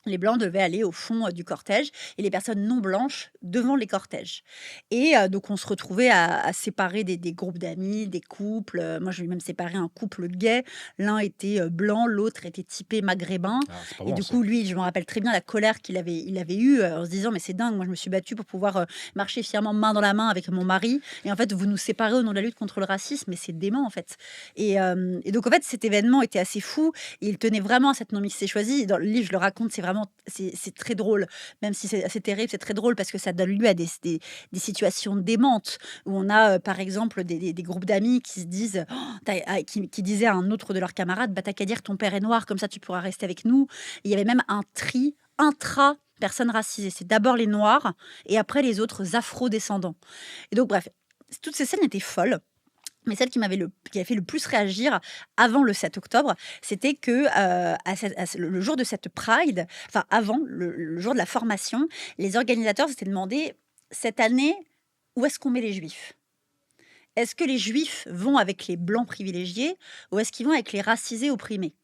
Les blancs devaient aller au fond du cortège et les personnes non blanches devant les cortèges. Et donc on se retrouvait à séparer des groupes d'amis, des couples. Moi, je vais même séparer un couple gay. L'un était blanc, l'autre était typé maghrébin. Ah, c'est pas Et bon, du ça. coup, lui, je me rappelle très bien la colère il avait eue en se disant, mais c'est dingue, moi je me suis battue pour pouvoir marcher fièrement main dans la main avec mon mari. Et en fait, vous nous séparez au nom de la lutte contre le racisme, mais c'est dément en fait. Et donc en fait, cet événement était assez fou. Et il tenait vraiment à cette non-mixité choisie. Dans le livre, je le raconte, c'est très drôle. Même si c'est assez terrible, c'est très drôle parce que ça donne lieu à des situations démentes où on a, par exemple, des groupes d'amis qui se disent, qui disaient à un autre de leurs camarades, bah, t'as qu'à dire ton père est noir, comme ça tu pourras rester avec nous. Et il y avait même un tri intra personnes racisées. C'est d'abord les noirs et après les autres afro-descendants. Et donc, bref, toutes ces scènes étaient folles. Mais celle qui a fait le plus réagir avant le 7 octobre, c'était que le jour de cette Pride, enfin avant le jour de la formation, les organisateurs s'étaient demandé cette année où est-ce qu'on met les juifs. Est-ce que les juifs vont avec les blancs privilégiés ou est-ce qu'ils vont avec les racisés opprimés?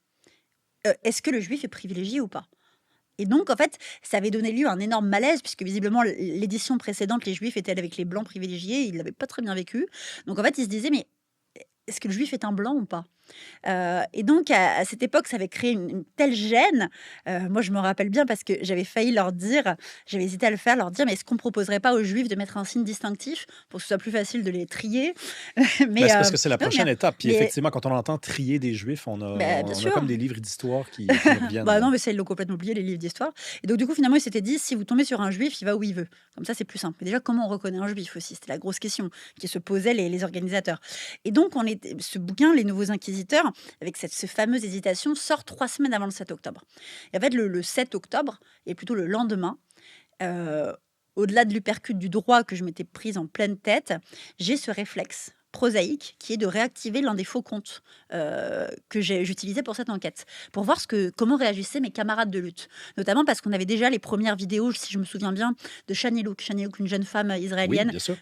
Est-ce que le juif est privilégié ou pas? Et donc, en fait, ça avait donné lieu à un énorme malaise, puisque visiblement, l'édition précédente, les juifs étaient avec les blancs privilégiés, ils l'avaient pas très bien vécu. Donc, en fait, ils se disaient, mais est-ce que le juif est un blanc ou pas? Et donc à cette époque, ça avait créé une telle gêne. Moi, je me rappelle bien parce que j'avais hésité à le faire, leur dire: «Mais est-ce qu'on proposerait pas aux juifs de mettre un signe distinctif pour que ce soit plus facile de les trier?» Ben, mais c'est parce que c'est la non, prochaine étape. Puis mais effectivement, quand on entend trier des Juifs, bah, bien on a sûr. comme des livres d'histoire qui nous reviennent, Bah, là. non, mais ça, ils l'ont complètement oublié, les livres d'histoire. Et donc, du coup, finalement, ils s'étaient dit, si vous tombez sur un juif, il va où il veut. Comme ça, c'est plus simple. Mais déjà, comment on reconnaît un juif aussi? C'était la grosse question qui se posaient les organisateurs. Et donc, ce bouquin, Les Nouveaux Inquisiteurs, avec ce fameuse hésitation, sort 3 semaines avant le 7 octobre. Et en fait, le 7 octobre, et plutôt le lendemain, euh, au-delà de l'hypercute du droit que je m'étais prise en pleine tête, j'ai ce réflexe prosaïque qui est de réactiver l'un des faux comptes que j'utilisais pour cette enquête, pour voir comment réagissaient mes camarades de lutte. Notamment parce qu'on avait déjà les premières vidéos, si je me souviens bien, de Shani Louk, une jeune femme Oui, israélienne bien sûr.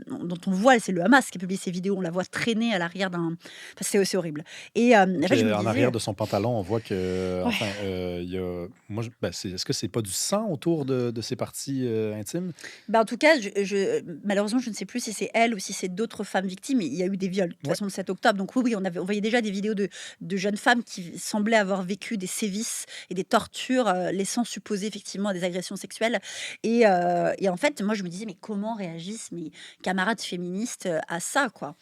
dont on voit, c'est le Hamas qui a publié ces vidéos, on la voit traîner à l'arrière d'un... Enfin, c'est horrible. En fait, je me En disais... arrière de son pantalon, on voit que, Ouais. enfin, il y a, moi, est-ce que c'est pas du sang autour de ses parties intimes? Bah, en tout cas, malheureusement, je ne sais plus si c'est elle ou si c'est d'autres femmes victimes. Il y a eu des viols, de toute Ouais. façon, le 7 octobre. Donc oui, on voyait déjà des vidéos de jeunes femmes qui semblaient avoir vécu des sévices et des tortures, laissant supposer effectivement des agressions sexuelles. Et en fait, moi, je me disais, mais comment réagissent mes camarades féministes à ça, quoi?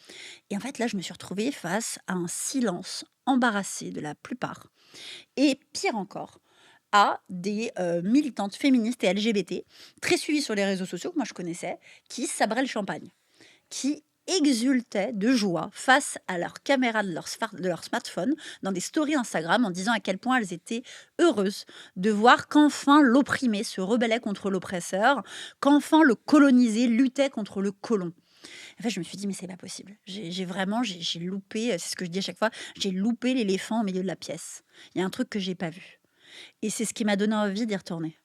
Et en fait, là, je me suis retrouvée face à un silence embarrassé de la plupart. Et pire encore, à des militantes féministes et LGBT, très suivies sur les réseaux sociaux, que moi je connaissais, qui sabraient le champagne, qui exultaient de joie face à leur caméra de leur smartphone dans des stories Instagram en disant à quel point elles étaient heureuses de voir qu'enfin l'opprimé se rebellait contre l'oppresseur, qu'enfin le colonisé luttait contre le colon. En fait, je me suis dit, mais c'est pas possible. J'ai loupé, c'est ce que je dis à chaque fois, j'ai loupé l'éléphant au milieu de la pièce. Il y a un truc que j'ai pas vu. Et c'est ce qui m'a donné envie d'y retourner.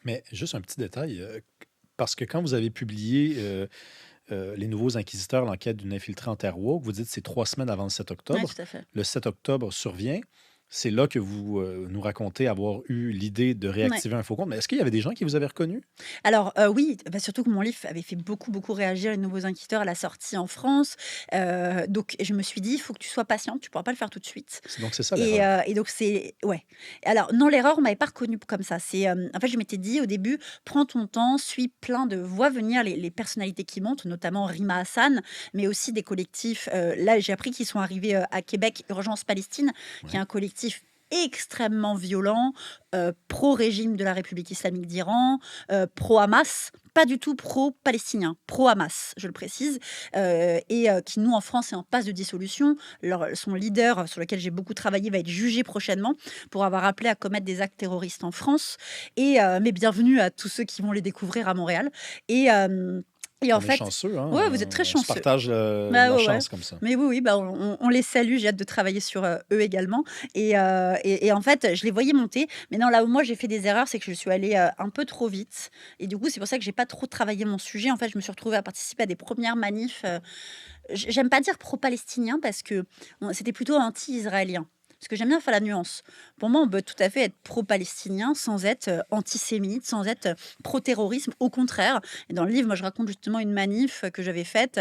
Mais juste un petit détail, parce que quand vous avez publié Les Nouveaux Inquisiteurs, l'enquête d'une infiltrée en terre woke, vous dites que c'est 3 semaines avant le 7 Oui, octobre. tout à fait. Le 7 octobre survient. C'est là que vous nous racontez avoir eu l'idée de Ouais. réactiver un faux compte. Mais est-ce qu'il y avait des gens qui vous avaient reconnu? Alors oui, bah, surtout que mon livre avait fait beaucoup, beaucoup réagir les nouveaux inquisiteurs à la sortie en France. Donc je me suis dit: «Il faut que tu sois patiente, tu pourras pas le faire tout de suite». Donc, c'est ça Et l'erreur. et donc c'est ouais. Alors non, l'erreur, on m'avait pas reconnue comme ça. En fait, je m'étais dit au début: «Prends ton temps, suis plein de vois venir les personnalités qui montent», notamment Rima Hassan, mais aussi des collectifs, là, j'ai appris qu'ils sont arrivés, à Québec, Urgence Palestine, qui est Ouais. un collectif extrêmement violent, pro-régime de la République islamique d'Iran, pro-Hamas, pas du tout pro-palestinien, pro-Hamas, je le précise, qui nous en France est en passe de dissolution. Son leader, sur lequel j'ai beaucoup travaillé, va être jugé prochainement pour avoir appelé à commettre des actes terroristes en France. Mais bienvenue à tous ceux qui vont les découvrir à Montréal. Et, euh, et en On est fait, chanceux, hein? ouais, vous êtes très On se chanceux. partage Bah la ouais, ouais. chance comme ça. Mais oui, oui, bah on les salue. J'ai hâte de travailler sur eux également. Et en fait, je les voyais monter. Mais non, là où moi j'ai fait des erreurs, c'est que je suis allée un peu trop vite. Et du coup, c'est pour ça que j'ai pas trop travaillé mon sujet. En fait, je me suis retrouvée à participer à des premières manifs. J'aime pas dire pro-palestinien parce que c'était plutôt anti-israélien. Parce que j'aime bien faire la nuance. Pour moi, on peut tout à fait être pro-palestinien sans être antisémite, sans être pro-terrorisme. Au contraire. Et dans le livre, moi, je raconte justement une manif que j'avais faite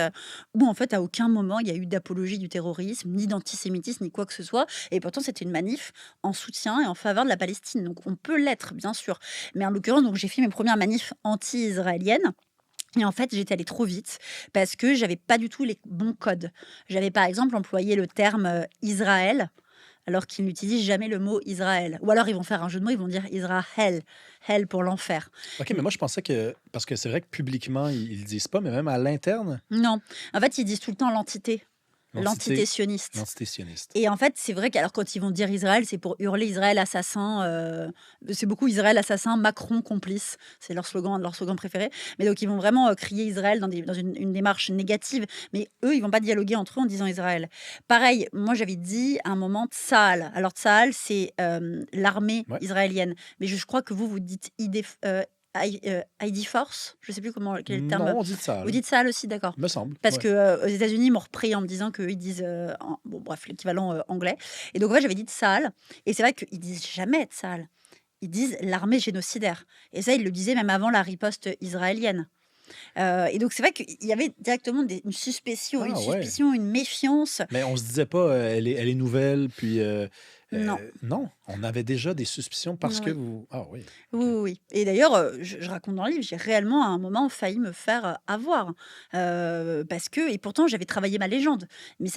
où, en fait, à aucun moment, il y a eu d'apologie du terrorisme, ni d'antisémitisme, ni quoi que ce soit. Et pourtant, c'était une manif en soutien et en faveur de la Palestine. Donc, on peut l'être, bien sûr. Mais en l'occurrence, donc, j'ai fait mes premières manifs anti-israéliennes. Et en fait, j'étais allée trop vite parce que j'avais pas du tout les bons codes. J'avais par exemple employé le terme Israël alors qu'ils n'utilisent jamais le mot Israël. Ou alors ils vont faire un jeu de mots, ils vont dire Israël, hell pour l'enfer. OK, mais moi, je pensais que, parce que c'est vrai que publiquement, ils le disent pas, mais même à l'interne, Non, en fait, ils disent tout le temps l'entité l'entité, sioniste. l'entité sioniste. Et en fait, c'est vrai qu'alors quand ils vont dire Israël, c'est pour hurler Israël assassin. C'est beaucoup Israël assassin, Macron complice. C'est leur slogan préféré. Mais donc, ils vont vraiment crier Israël dans une démarche négative. Mais eux, ils vont pas dialoguer entre eux en disant Israël. Pareil, moi, j'avais dit à un moment Tsahal. Alors, Tsahal, c'est l'armée Ouais. israélienne. Mais je crois que vous dites ID Force. Je sais plus quel est le terme. Non, on dit ça, Vous dites Tsahal aussi, d'accord. me semble. Parce Ouais. que aux États-Unis, ils m'ont repris en me disant qu'ils disent, bon, bref, l'équivalent anglais. Et donc, en fait, j'avais dit Tsahal. Et c'est vrai qu'ils disent jamais Tsahal. Ils disent l'armée génocidaire. Et ça, ils le disaient même avant la riposte israélienne. Et donc, c'est vrai qu'il y avait directement une suspicion, Ah ouais. une méfiance. Mais on se disait pas, elle est nouvelle, puis Non. non, on avait déjà des suspicions parce que Oui. vous. Ah oui. Oui, OK. oui, oui. Et d'ailleurs, je raconte dans le livre, j'ai réellement à un moment failli me faire avoir. Parce que, et pourtant, j'avais travaillé ma légende. Mais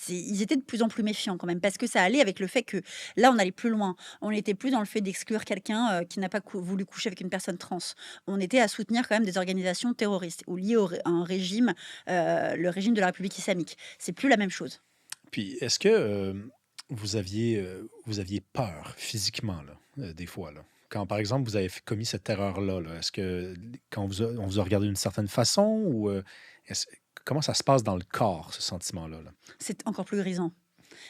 ils étaient de plus en plus méfiants quand même. Parce que ça allait avec le fait que là, on allait plus loin. On n'était plus dans le fait d'exclure quelqu'un qui n'a pas voulu coucher avec une personne trans. On était à soutenir quand même des organisations terroristes ou liées à un régime, le régime de la République islamique. C'est plus la même chose. Puis est-ce que vous aviez peur physiquement, là, des fois, là? Quand, par exemple, vous avez commis cette erreur-là, là, est-ce que quand on vous a regardé d'une certaine façon ou comment ça se passe dans le corps, ce sentiment-là, là? C'est encore plus grisant.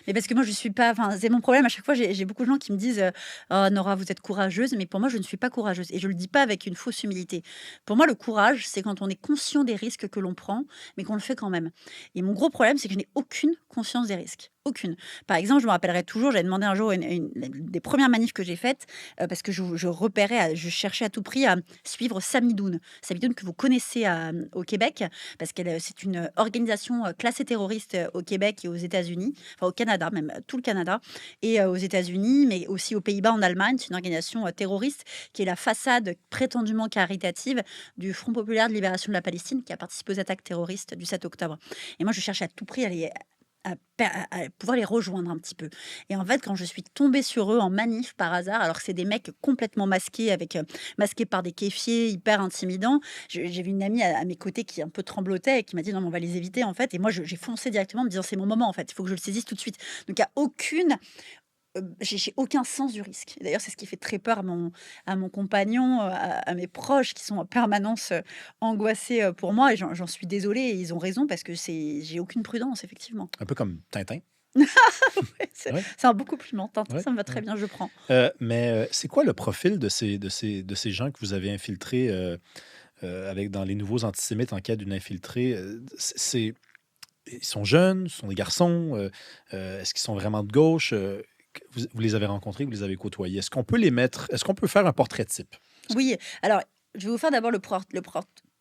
Mais parce que moi, je suis pas. Enfin, c'est mon problème. À chaque fois, j'ai beaucoup de gens qui me disent oh, Nora, vous êtes courageuse. Mais pour moi, je ne suis pas courageuse. Et je le dis pas avec une fausse humilité. Pour moi, le courage, c'est quand on est conscient des risques que l'on prend, mais qu'on le fait quand même. Et mon gros problème, c'est que je n'ai aucune conscience des risques. Aucune. Par exemple, je me rappellerai toujours, j'avais demandé un jour des premières manifs que j'ai faites, parce que je repérais, je cherchais à tout prix à suivre Samidoun. Samidoun que vous connaissez au Québec, parce que c'est une organisation classée terroriste au Québec et aux États-Unis, enfin au Canada même, tout le Canada, et aux États-Unis, mais aussi aux Pays-Bas, en Allemagne. C'est une organisation terroriste qui est la façade prétendument caritative du Front populaire de libération de la Palestine, qui a participé aux attaques terroristes du 7 octobre. Et moi, je cherchais à tout prix à pouvoir les rejoindre un petit peu. Et en fait, quand je suis tombée sur eux en manif par hasard, alors que c'est des mecs complètement masqués, masqués par des kéfiers hyper intimidants, j'ai vu une amie à mes côtés qui un peu tremblotait et qui m'a dit non, mais on va les éviter en fait. Et moi, j'ai foncé directement en me disant c'est mon moment en fait, il faut que je le saisisse tout de suite. Donc, il n'y a j'ai aucun sens du risque. Et d'ailleurs, c'est ce qui fait très peur à mon compagnon, à mes proches qui sont en permanence angoissés pour moi. Et j'en suis désolée. Et ils ont raison parce que j'ai aucune prudence, effectivement. Un peu comme Tintin. Ouais, c'est Ouais, c'est un beau compliment. Tintin, ouais, ça me va très ouais. bien, je prends. Mais c'est quoi le profil de ces gens que vous avez infiltrés avec dans les nouveaux antisémites en quête d'une infiltrée? Ils sont jeunes, ce sont des garçons, est-ce qu'ils sont vraiment de gauche? Vous les avez rencontrés, vous les avez côtoyés. Est-ce qu'on peut faire un portrait type? Oui, alors, je vais vous faire d'abord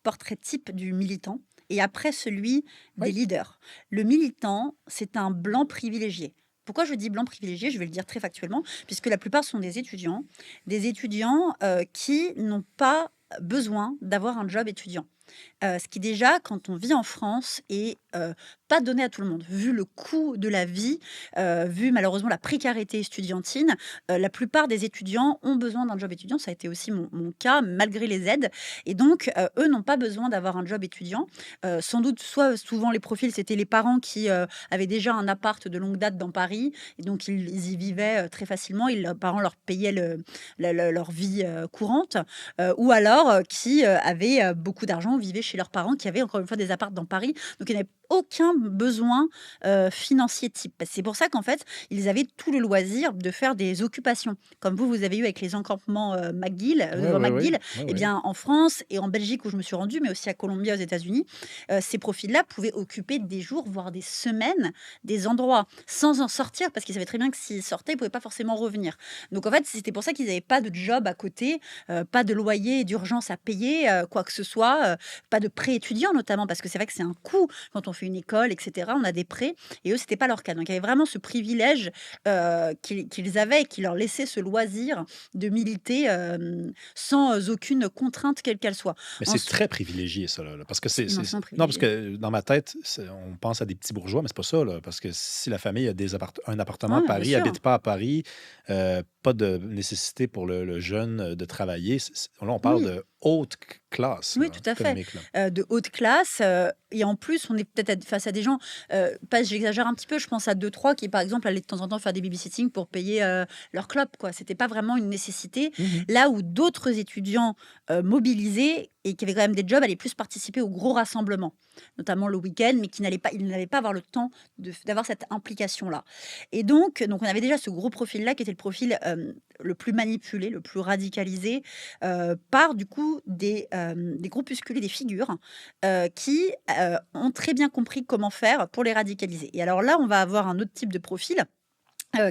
portrait type du militant et après celui des Oui. leaders. Le militant, c'est un blanc privilégié. Pourquoi je dis blanc privilégié? Je vais le dire très factuellement, puisque la plupart sont des étudiants qui n'ont pas besoin d'avoir un job étudiant. Ce qui déjà, quand on vit en France, est pas donné à tout le monde. Vu le coût de la vie, vu malheureusement la précarité estudiantine, la plupart des étudiants ont besoin d'un job étudiant. Ça a été aussi mon cas, malgré les aides. Et donc, eux n'ont pas besoin d'avoir un job étudiant. Sans doute, soit souvent les profils, c'était les parents qui avaient déjà un appart de longue date dans Paris. Et donc, ils y vivaient très facilement. Leurs parents leur payaient leur vie courante. Ou alors qui avaient beaucoup d'argent, vivaient chez leurs parents, qui avaient encore une fois des apparts dans Paris. Donc, il y en avait aucun besoin financier type. C'est pour ça qu'en fait, ils avaient tout le loisir de faire des occupations, comme vous avez eu avec les encampements McGill, Ouais, devant ouais, ouais, McGill. ouais, Eh ouais. bien, en France et en Belgique où je me suis rendue, mais aussi à Columbia aux États-Unis, ces profils-là pouvaient occuper des jours, voire des semaines, des endroits sans en sortir, parce qu'ils savaient très bien que s'ils sortaient, ils ne pouvaient pas forcément revenir. Donc en fait, c'était pour ça qu'ils n'avaient pas de job à côté, pas de loyer d'urgence à payer, quoi que ce soit, pas de prêt étudiant notamment, parce que c'est vrai que c'est un coût quand on fait une école, etc. On a des prêts, et eux, c'était pas leur cas. Donc il y avait vraiment ce privilège qu'ils avaient et qui leur laissait ce loisir de militer sans aucune contrainte, quelle qu'elle soit. Mais c'est Ensuite, très privilégié, ça, là. Parce que c'est immensément Non, parce privilégié. que dans ma tête, on pense à des petits bourgeois, mais c'est pas ça, là. Parce que si la famille a un appartement à Ah, bien Paris, sûr. habite pas à Paris, pas de nécessité pour le jeune de travailler, là, on parle Oui. de haute classe, Oui, là, tout à fait. économique, là. De haute classe, et en plus, on est peut-être face à des gens, pas j'exagère un petit peu, je pense à deux trois qui, par exemple, allaient de temps en temps faire des babysitting pour payer, leur clope, quoi. C'était pas vraiment une nécessité. Mhm. Là où d'autres étudiants, mobilisés et qui avaient quand même des jobs, allaient plus participer aux gros rassemblements, notamment le week-end, mais ils n'allaient pas avoir le temps d'avoir cette implication-là. Et donc on avait déjà ce gros profil-là qui était le profil, le plus manipulé, le plus radicalisé, par du coup des groupuscules et des figures qui ont très bien compris comment faire pour les radicaliser. Et alors là, on va avoir un autre type de profil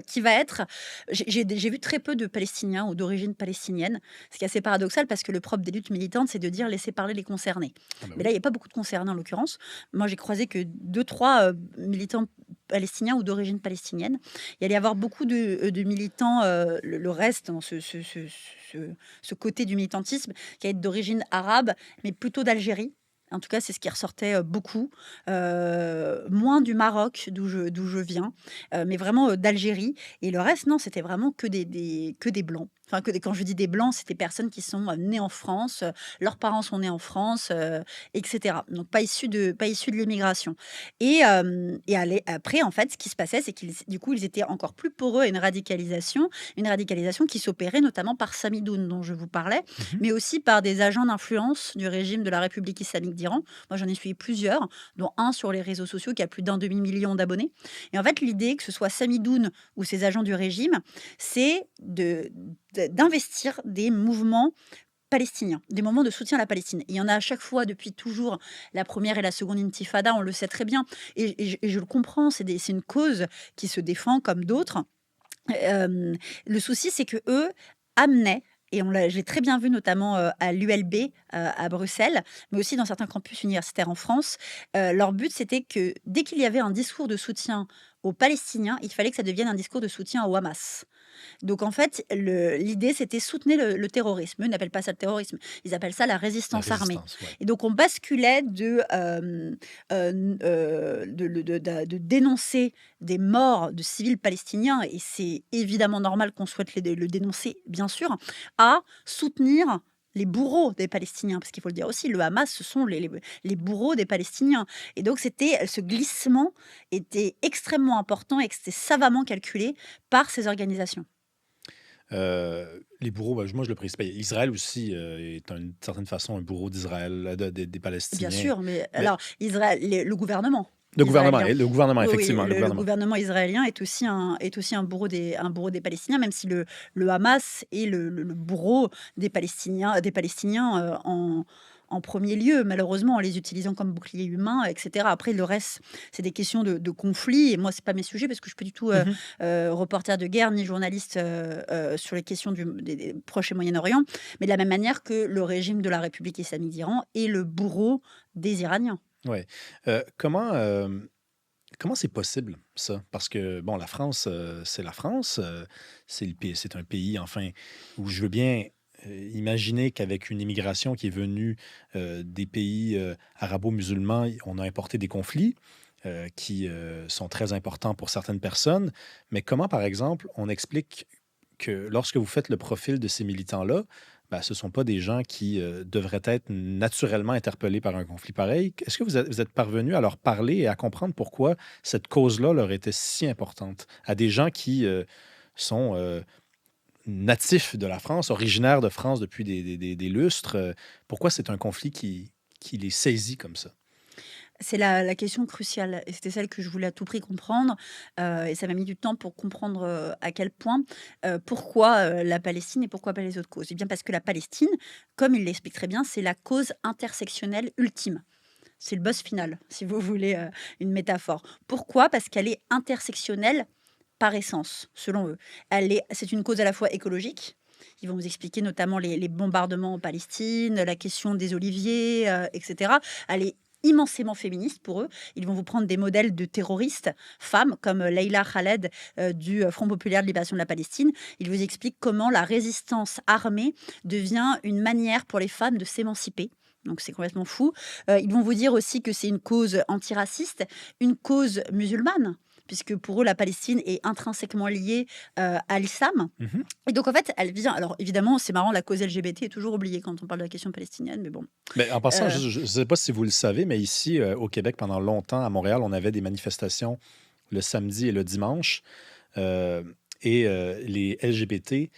qui va être, j'ai vu très peu de Palestiniens ou d'origine palestinienne, ce qui est assez paradoxal parce que le propre des luttes militantes, c'est de dire laisser parler les concernés. Ah ben Mais là, il oui. n'y a pas beaucoup de concernés en l'occurrence. Moi, j'ai croisé que deux, trois militants palestiniens ou d'origine palestinienne. Il y allait y avoir beaucoup de militants, le reste, dans ce côté du militantisme, qui est d'origine arabe, mais plutôt d'Algérie. En tout cas, c'est ce qui ressortait beaucoup. Moins du Maroc, d'où je viens, mais vraiment d'Algérie. Et le reste, non, c'était vraiment que des blancs. Enfin, quand je dis des blancs, c'est des personnes qui sont nées en France, leurs parents sont nés en France, etc. Donc pas issus de l'immigration. Après, en fait, ce qui se passait, c'est du coup, ils étaient encore plus poreux à une radicalisation qui s'opérait notamment par Samidoun, dont je vous parlais, Mhm. mais aussi par des agents d'influence du régime de la République islamique d'Iran. Moi, j'en ai suivi plusieurs, dont un sur les réseaux sociaux qui a plus d'un demi-million d'abonnés. Et en fait, l'idée, que ce soit Samidoun ou ces agents du régime, c'est d'investir des mouvements palestiniens, des moments de soutien à la Palestine. Il y en a à chaque fois depuis toujours, la première et la seconde intifada, on le sait très bien, et je le comprends, c'est une cause qui se défend comme d'autres. Le souci, c'est que eux amenaient, et je l'ai très bien vu notamment à l'ULB à Bruxelles, mais aussi dans certains campus universitaires en France. Leur but, c'était que dès qu'il y avait un discours de soutien aux Palestiniens, il fallait que ça devienne un discours de soutien au Hamas. Donc en fait, l'idée, c'était soutenir le terrorisme. Eux n'appellent pas ça le terrorisme, ils appellent ça la La résistance armée. résistance, ouais. Et donc on basculait de dénoncer des morts de civils palestiniens, et c'est évidemment normal qu'on souhaite le dénoncer, bien sûr, à soutenir les bourreaux des Palestiniens, parce qu'il faut le dire aussi, le Hamas, ce sont les bourreaux des Palestiniens. Et donc ce glissement était extrêmement important et que c'était savamment calculé par ces organisations. Les bourreaux, ben, moi, je le précise pas. Israël aussi est d'une certaine façon un bourreau d'Israël, des Bien Palestiniens. sûr, mais Mais alors Israël, le gouvernement israélien. le gouvernement, Oui, oui, effectivement, le le gouvernement. gouvernement israélien est aussi un bourreau des Palestiniens, même si le Hamas est le bourreau des Palestiniens en premier lieu, malheureusement, en les utilisant comme bouclier humain, etc. Après, le reste, c'est des questions de conflit. Et moi, c'est pas mes sujets parce que je suis pas du tout Mhm. reporter de guerre ni journaliste sur les questions des Proche et Moyen-Orient. Mais de la même manière que le régime de la République islamique d'Iran est le bourreau des Iraniens. Ouais. Comment c'est possible, ça? Parce que, bon, la France, c'est la France. C'est un pays, enfin, où je veux bien imaginer qu'avec une immigration qui est venue des pays arabo-musulmans, on a importé des conflits qui sont très importants pour certaines personnes. Mais comment, par exemple, on explique que lorsque vous faites le profil de ces militants-là, ben, ce ne sont pas des gens qui devraient être naturellement interpellés par un conflit pareil. Est-ce que vous êtes parvenu à leur parler et à comprendre pourquoi cette cause-là leur était si importante à des gens qui sont natifs de la France, originaires de France depuis des lustres? Pourquoi c'est un conflit qui les saisit comme ça? C'est la question cruciale et c'était celle que je voulais à tout prix comprendre, et ça m'a mis du temps pour comprendre, à quel point, pourquoi, la Palestine et pourquoi pas les autres causes? Eh bien, parce que la Palestine, comme il l'explique très bien, c'est la cause intersectionnelle ultime. C'est le boss final, si vous voulez, une métaphore. Pourquoi? Parce qu'elle est intersectionnelle par essence, selon eux. C'est une cause à la fois écologique. Ils vont vous expliquer notamment les bombardements en Palestine, la question des oliviers, etc. Elle est immensément féministe pour eux. Ils vont vous prendre des modèles de terroristes, femmes, comme Leila Khaled du Front populaire de libération de la Palestine. Ils vous expliquent comment la résistance armée devient une manière pour les femmes de s'émanciper. Donc c'est complètement fou. Ils vont vous dire aussi que c'est une cause antiraciste, une cause musulmane, puisque pour eux, la Palestine est intrinsèquement liée à l'islam. Mhm. Et donc, en fait, elle vient. Alors, évidemment, c'est marrant, la cause LGBT est toujours oubliée quand on parle de la question palestinienne, mais bon. Mais en passant, Euh, je ne sais pas si vous le savez, mais ici, au Québec, pendant longtemps, à Montréal, on avait des manifestations le samedi et le dimanche. euh, les LGBT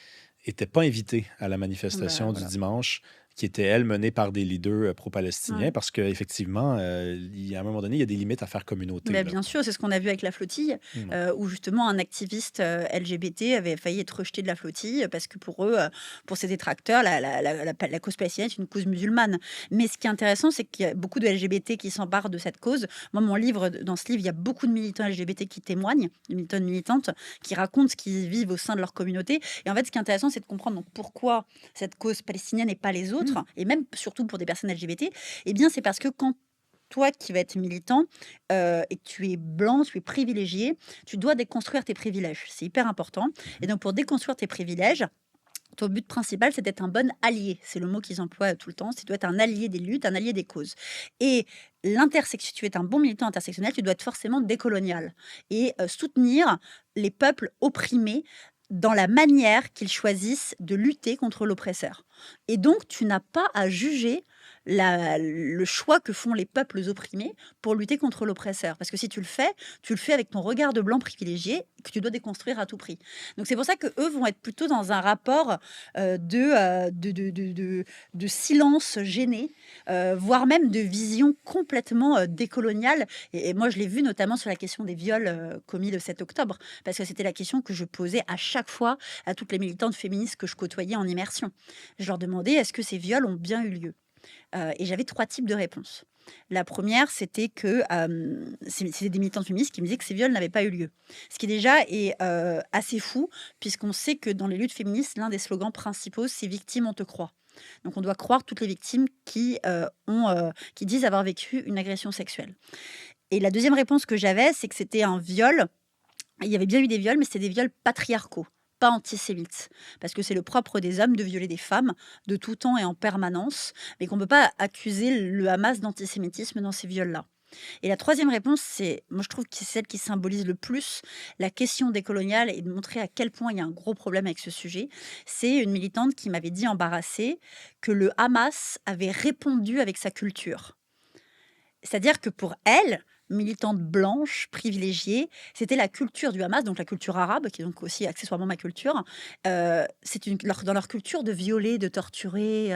n'étaient pas invités à la bah, manifestation du voilà. dimanche, qui était, elle, menée par des leaders pro-palestiniens, Ouais. parce qu'effectivement, à un moment donné, il y a des limites à faire communauté. Mais Là. bien sûr, c'est ce qu'on a vu avec la flottille, Mm. où justement un activiste LGBT avait failli être rejeté de la flottille parce que pour eux, pour ses détracteurs, la cause palestinienne est une cause musulmane. Mais ce qui est intéressant, c'est qu'il y a beaucoup de LGBT qui s'emparent de cette cause. Moi, dans ce livre, il y a beaucoup de militants LGBT qui témoignent, de militants et de militantes, qui racontent ce qu'ils vivent au sein de leur communauté. Et en fait, ce qui est intéressant, c'est de comprendre donc, pourquoi cette cause palestinienne et pas les autres, et même surtout pour des personnes LGBT. Eh bien, c'est parce que quand toi qui vas être militant, et que tu es blanc, tu es privilégié, tu dois déconstruire tes privilèges. C'est hyper important. Et donc, pour déconstruire tes privilèges, ton but principal, c'est d'être un bon allié. C'est le mot qu'ils emploient tout le temps. Tu dois être un allié des luttes, un allié des causes. Et si tu es un bon militant intersectionnel, tu dois être forcément décolonial et soutenir les peuples opprimés dans la manière qu'ils choisissent de lutter contre l'oppresseur. Et donc, tu n'as pas à juger le choix que font les peuples opprimés pour lutter contre l'oppresseur. Parce que si tu le fais avec ton regard de blanc privilégié que tu dois déconstruire à tout prix. Donc c'est pour ça qu'eux vont être plutôt dans un rapport de silence gêné, voire même de vision complètement décoloniale. Et moi, je l'ai vu notamment sur la question des viols commis le 7 octobre, parce que c'était la question que je posais à chaque fois à toutes les militantes féministes que je côtoyais en immersion. Je leur demandais, est-ce que ces viols ont bien eu lieu? Et j'avais 3 types de réponses. La première, c'était que c'était des militantes féministes qui me disaient que ces viols n'avaient pas eu lieu. Ce qui déjà est assez fou, puisqu'on sait que dans les luttes féministes, l'un des slogans principaux, c'est victime, on te croit. Donc on doit croire toutes les victimes qui disent avoir vécu une agression sexuelle. Et la deuxième réponse que j'avais, c'est que c'était un viol. Il y avait bien eu des viols, mais c'était des viols patriarcaux, pas antisémites. Parce que c'est le propre des hommes de violer des femmes de tout temps et en permanence, mais qu'on ne peut pas accuser le Hamas d'antisémitisme dans ces viols-là. Et la troisième réponse, moi je trouve que c'est celle qui symbolise le plus la question décoloniale et de montrer à quel point il y a un gros problème avec ce sujet. C'est une militante qui m'avait dit embarrassée que le Hamas avait répondu avec sa culture. C'est-à-dire que pour elle, militante blanche, privilégiée, c'était la culture du Hamas, donc la culture arabe, qui est donc aussi accessoirement ma culture. Dans leur culture de violer, de torturer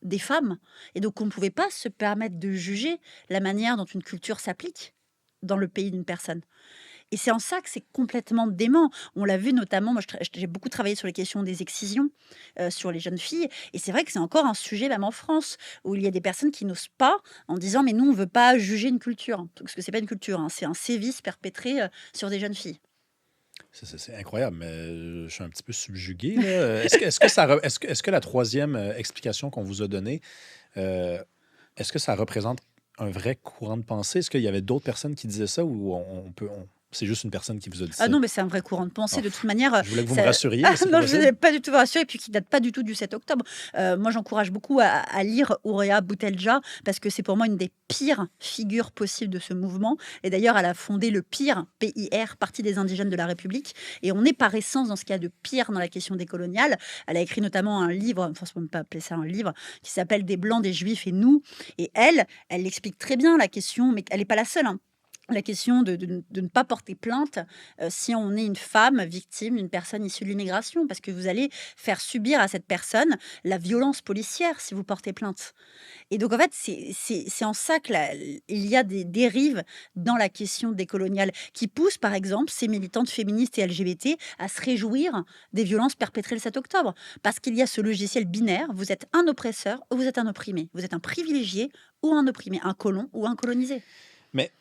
des femmes. Et donc on ne pouvait pas se permettre de juger la manière dont une culture s'applique dans le pays d'une personne. Et c'est en ça que c'est complètement dément. On l'a vu notamment, moi j'ai beaucoup travaillé sur les questions des excisions sur les jeunes filles. Et c'est vrai que c'est encore un sujet, même en France, où il y a des personnes qui n'osent pas en disant mais nous, on ne veut pas juger une culture. Parce que c'est pas une culture, hein, c'est un sévice perpétré sur des jeunes filles. C'est incroyable, mais je suis un petit peu subjugué. Là. Est-ce que la troisième explication qu'on vous a donnée, euh, est-ce que ça représente un vrai courant de pensée? Est-ce qu'il y avait d'autres personnes qui disaient ça ou c'est juste une personne qui vous a dit Ah ça? non, mais c'est un vrai courant de pensée. Oh, De toute manière, je voulais que vous me ça... rassuriez, Ah mais c'est pas non, je possible. n'ai pas du tout rassuré, et puis qui date pas du tout du 7 octobre. Moi, j'encourage beaucoup à lire Ourea Boutelja, parce que c'est pour moi une des pires figures possibles de ce mouvement. Et d'ailleurs, elle a fondé le PIR, PIR, Parti des indigènes de la République. Et on est par essence dans ce qu'il y a de pire dans la question décoloniale. Elle a écrit notamment un livre, enfin, on ne peut même pas appeler ça un livre, qui s'appelle Des Blancs, des Juifs et nous. Et elle explique très bien la question, mais elle n'est pas la seule, hein. la question de ne pas porter plainte si on est une femme victime d'une personne issue de l'immigration, parce que vous allez faire subir à cette personne la violence policière si vous portez plainte. Et donc, en fait, c'est en ça que il y a des dérives dans la question décoloniale qui poussent, par exemple, ces militantes féministes et LGBT à se réjouir des violences perpétrées le 7 octobre. Parce qu'il y a ce logiciel binaire, vous êtes un oppresseur ou vous êtes un opprimé. Vous êtes un privilégié ou un opprimé, un colon ou un colonisé. Mais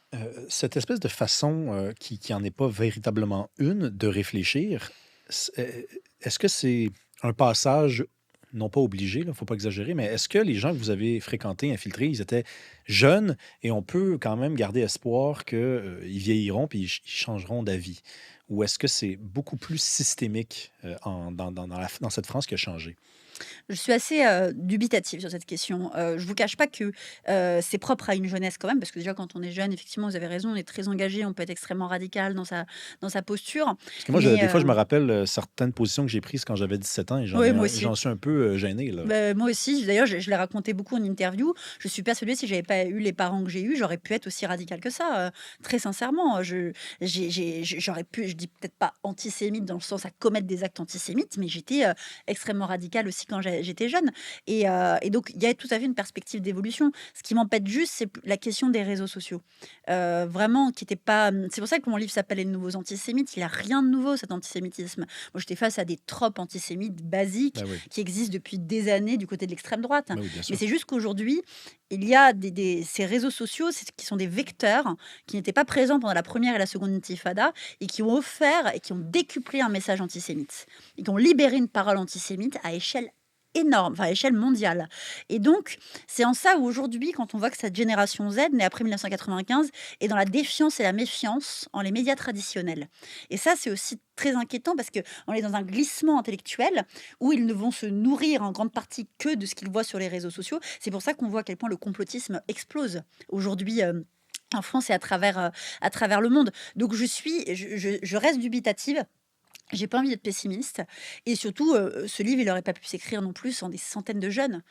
cette espèce de façon qui en est pas véritablement une de réfléchir, est-ce que c'est un passage, non pas obligé, il ne faut pas exagérer, mais est-ce que les gens que vous avez fréquentés, infiltrés, ils étaient jeunes et on peut quand même garder espoir qu'ils vieilliront puis ils changeront d'avis? Ou est-ce que c'est beaucoup plus systémique dans cette France qui a changé? Je suis assez dubitative sur cette question. Je vous cache pas que c'est propre à une jeunesse quand même, parce que déjà quand on est jeune, effectivement, vous avez raison, on est très engagé, on peut être extrêmement radical dans sa posture. Parce que moi, Mais des fois, je me rappelle certaines positions que j'ai prises quand j'avais 17 ans et oui, moi aussi. j'en suis un peu gêné, là. Moi aussi, d'ailleurs, je l'ai raconté beaucoup en interview. Je suis persuadée, si j'avais pas eu les parents que j'ai eus, j'aurais pu être aussi radicale que ça. Très sincèrement, j'aurais pu, je dis peut-être pas antisémite dans le sens à commettre des actes antisémites, mais j'étais extrêmement radicale aussi quand j'étais jeune. Et donc, il y a tout à fait une perspective d'évolution. Ce qui m'empêche juste, c'est la question des réseaux sociaux. Vraiment, qui était pas. C'est pour ça que mon livre s'appelle Les nouveaux antisémites. Il n'y a rien de nouveau, cet antisémitisme. Moi, j'étais face à des tropes antisémites basiques Ben oui, qui existent depuis des années du côté de l'extrême droite. ben oui, bien Mais sûr. c'est juste qu'aujourd'hui, il y a ces réseaux sociaux qui sont des vecteurs qui n'étaient pas présents pendant la première et la seconde intifada et qui ont offert et qui ont décuplé un message antisémite et qui ont libéré une parole antisémite à échelle énorme, enfin à échelle mondiale. Et donc, c'est en ça où aujourd'hui, quand on voit que cette génération Z, née après 1995, est dans la défiance et la méfiance en les médias traditionnels. Et ça, c'est aussi très inquiétant parce qu'on est dans un glissement intellectuel où ils ne vont se nourrir en grande partie que de ce qu'ils voient sur les réseaux sociaux. C'est pour ça qu'on voit à quel point le complotisme explose aujourd'hui. En France et à travers le monde. Donc je reste dubitative. J'ai pas envie d'être pessimiste et surtout, ce livre, il aurait pas pu s'écrire non plus sans des centaines de jeunes,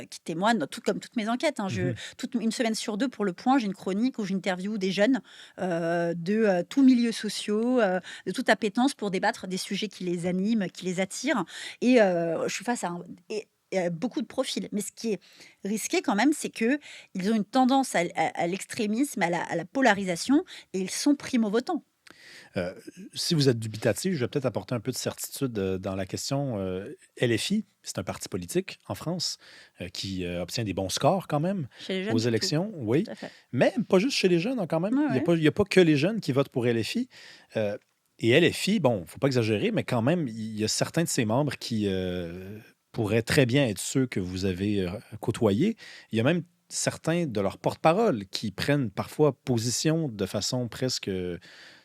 qui témoignent, tout comme toutes mes enquêtes, hein. Mhm. Toute une semaine sur 2 pour Le Point, j'ai une chronique où j'interviewe des jeunes, de tous milieux sociaux, de toute appétence pour débattre des sujets qui les animent, qui les attirent et je suis face à beaucoup de profils. Mais ce qui est risqué quand même, c'est qu'ils ont une tendance à l'extrémisme, à la polarisation et ils sont primo-votants. Euh, Si vous êtes dubitatif, je vais peut-être apporter un peu de certitude dans la question. LFI, c'est un parti politique en France qui obtient des bons scores quand même Chez les jeunes aux surtout, élections, oui, tout à fait. mais pas juste chez les jeunes hein, quand même. Ouais, ouais. Il y a pas que les jeunes qui votent pour LFI. Euh, et LFI, bon, il ne faut pas exagérer, mais quand même, il y a certains de ses membres qui pourraient très bien être ceux que vous avez côtoyés. Il y a même certains de leurs porte-parole qui prennent parfois position de façon presque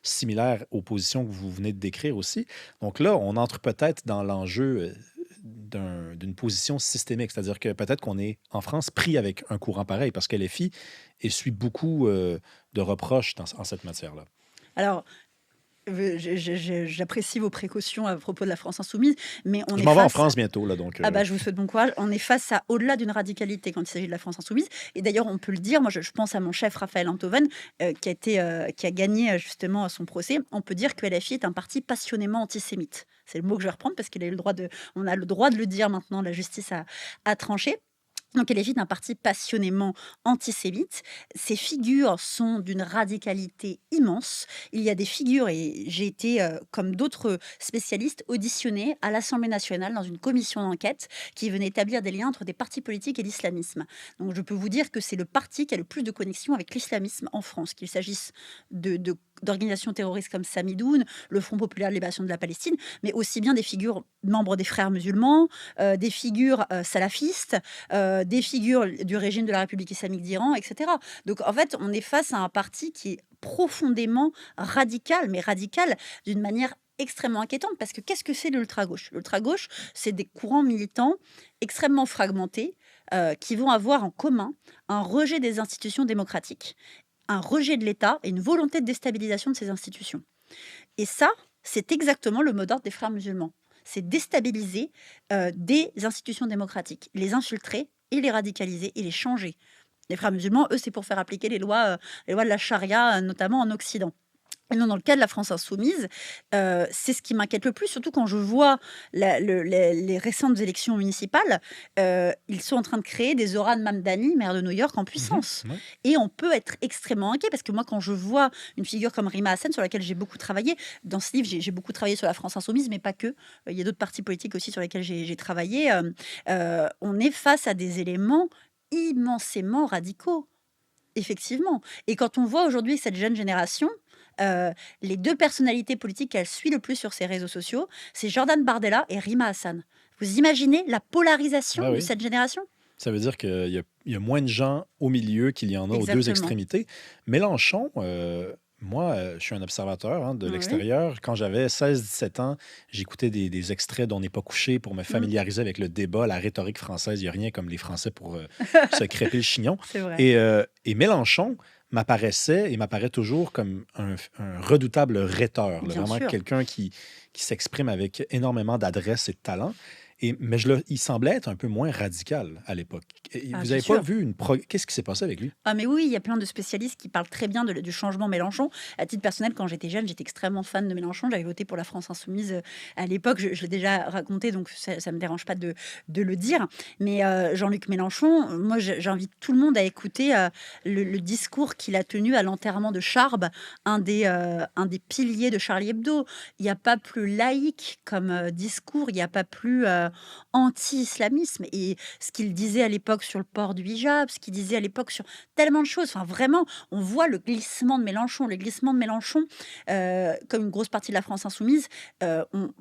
similaire aux positions que vous venez de décrire aussi. Donc là, on entre peut-être dans l'enjeu d'une position systémique, c'est-à-dire que peut-être qu'on est en France pris avec un courant pareil parce que LFI essuie beaucoup de reproches en cette matière-là. Alors, j'apprécie vos précautions à propos de la France insoumise, mais on Je est m'en vais en face. France bientôt, là, donc Ah bah, je vous souhaite bon courage. On est face à au-delà d'une radicalité quand il s'agit de la France insoumise. Et d'ailleurs, on peut le dire, moi je pense à mon chef Raphaël Enthoven, qui a gagné justement son procès. On peut dire que LFI est un parti passionnément antisémite. C'est le mot que je vais reprendre parce on a le droit de le dire maintenant, la justice a tranché. Donc LFI est un parti passionnément antisémite. Ces figures sont d'une radicalité immense. Il y a des figures, et j'ai été, comme d'autres spécialistes, auditionnée à l'Assemblée nationale dans une commission d'enquête qui venait établir des liens entre des partis politiques et l'islamisme. Donc je peux vous dire que c'est le parti qui a le plus de connexion avec l'islamisme en France, qu'il s'agisse d'organisations terroristes comme Samidoun, le Front populaire de libération de la Palestine, mais aussi bien des figures membres des Frères musulmans, des figures salafistes, des figures du régime de la République islamique d'Iran, etc. Donc en fait, on est face à un parti qui est profondément radical, mais radical d'une manière extrêmement inquiétante, parce que qu'est-ce que c'est l'ultra-gauche? L'ultra-gauche, c'est des courants militants extrêmement fragmentés qui vont avoir en commun un rejet des institutions démocratiques, un rejet de l'État et une volonté de déstabilisation de ces institutions. Et ça, c'est exactement le mot d'ordre des Frères musulmans. C'est déstabiliser des institutions démocratiques, les infiltrer et les radicaliser et les changer. Les frères musulmans, eux, c'est pour faire appliquer les lois de la charia, notamment en Occident. Et non, dans le cas de la France insoumise, c'est ce qui m'inquiète le plus, surtout quand je vois les récentes élections municipales. Ils sont en train de créer des Zoran Mamdani, maire de New York, en puissance. Ouais. Et on peut être extrêmement inquiet, parce que moi, quand je vois une figure comme Rima Hassan, sur laquelle j'ai beaucoup travaillé, dans ce livre, j'ai beaucoup travaillé sur la France insoumise, mais pas que. Il y a d'autres partis politiques aussi sur lesquels j'ai travaillé. On est face à des éléments immensément radicaux. Effectivement. Et quand on voit aujourd'hui cette jeune génération, les 2 personnalités politiques qu'elle suit le plus sur ses réseaux sociaux, c'est Jordan Bardella et Rima Hassan. Vous imaginez la polarisation Ah de oui. cette génération? Ça veut dire qu'il y a moins de gens au milieu qu'il y en a aux deux Exactement. extrémités. Mélenchon, moi, je suis un observateur de Oui. l'extérieur. Quand j'avais 16-17 ans, j'écoutais des extraits d'On n'est pas couché pour me familiariser avec le débat, la rhétorique française. Il n'y a rien comme les Français pour se crêper le chignon. C'est vrai. Et Mélenchon m'apparaissait et m'apparaît toujours comme un redoutable rhéteur, là, Bien vraiment sûr. quelqu'un qui s'exprime avec énormément d'adresse et de talent. Mais il semblait être un peu moins radical à l'époque. Et Ah, vous bien n'avez pas sûr. vu Qu'est-ce qui s'est passé avec lui? Ah mais oui, il y a plein de spécialistes qui parlent très bien du changement Mélenchon. À titre personnel, quand j'étais jeune, j'étais extrêmement fan de Mélenchon. J'avais voté pour la France insoumise à l'époque. Je l'ai déjà raconté, donc ça ne me dérange pas de le dire. Mais Jean-Luc Mélenchon, moi, j'invite tout le monde à écouter le discours qu'il a tenu à l'enterrement de Charb, un des piliers de Charlie Hebdo. Il n'y a pas plus laïque comme discours, il n'y a pas plus anti-islamisme. Et ce qu'il disait à l'époque sur le port du hijab, ce qu'il disait à l'époque sur tellement de choses. Enfin, vraiment, on voit le glissement de Mélenchon. Le glissement de Mélenchon, comme une grosse partie de la France insoumise,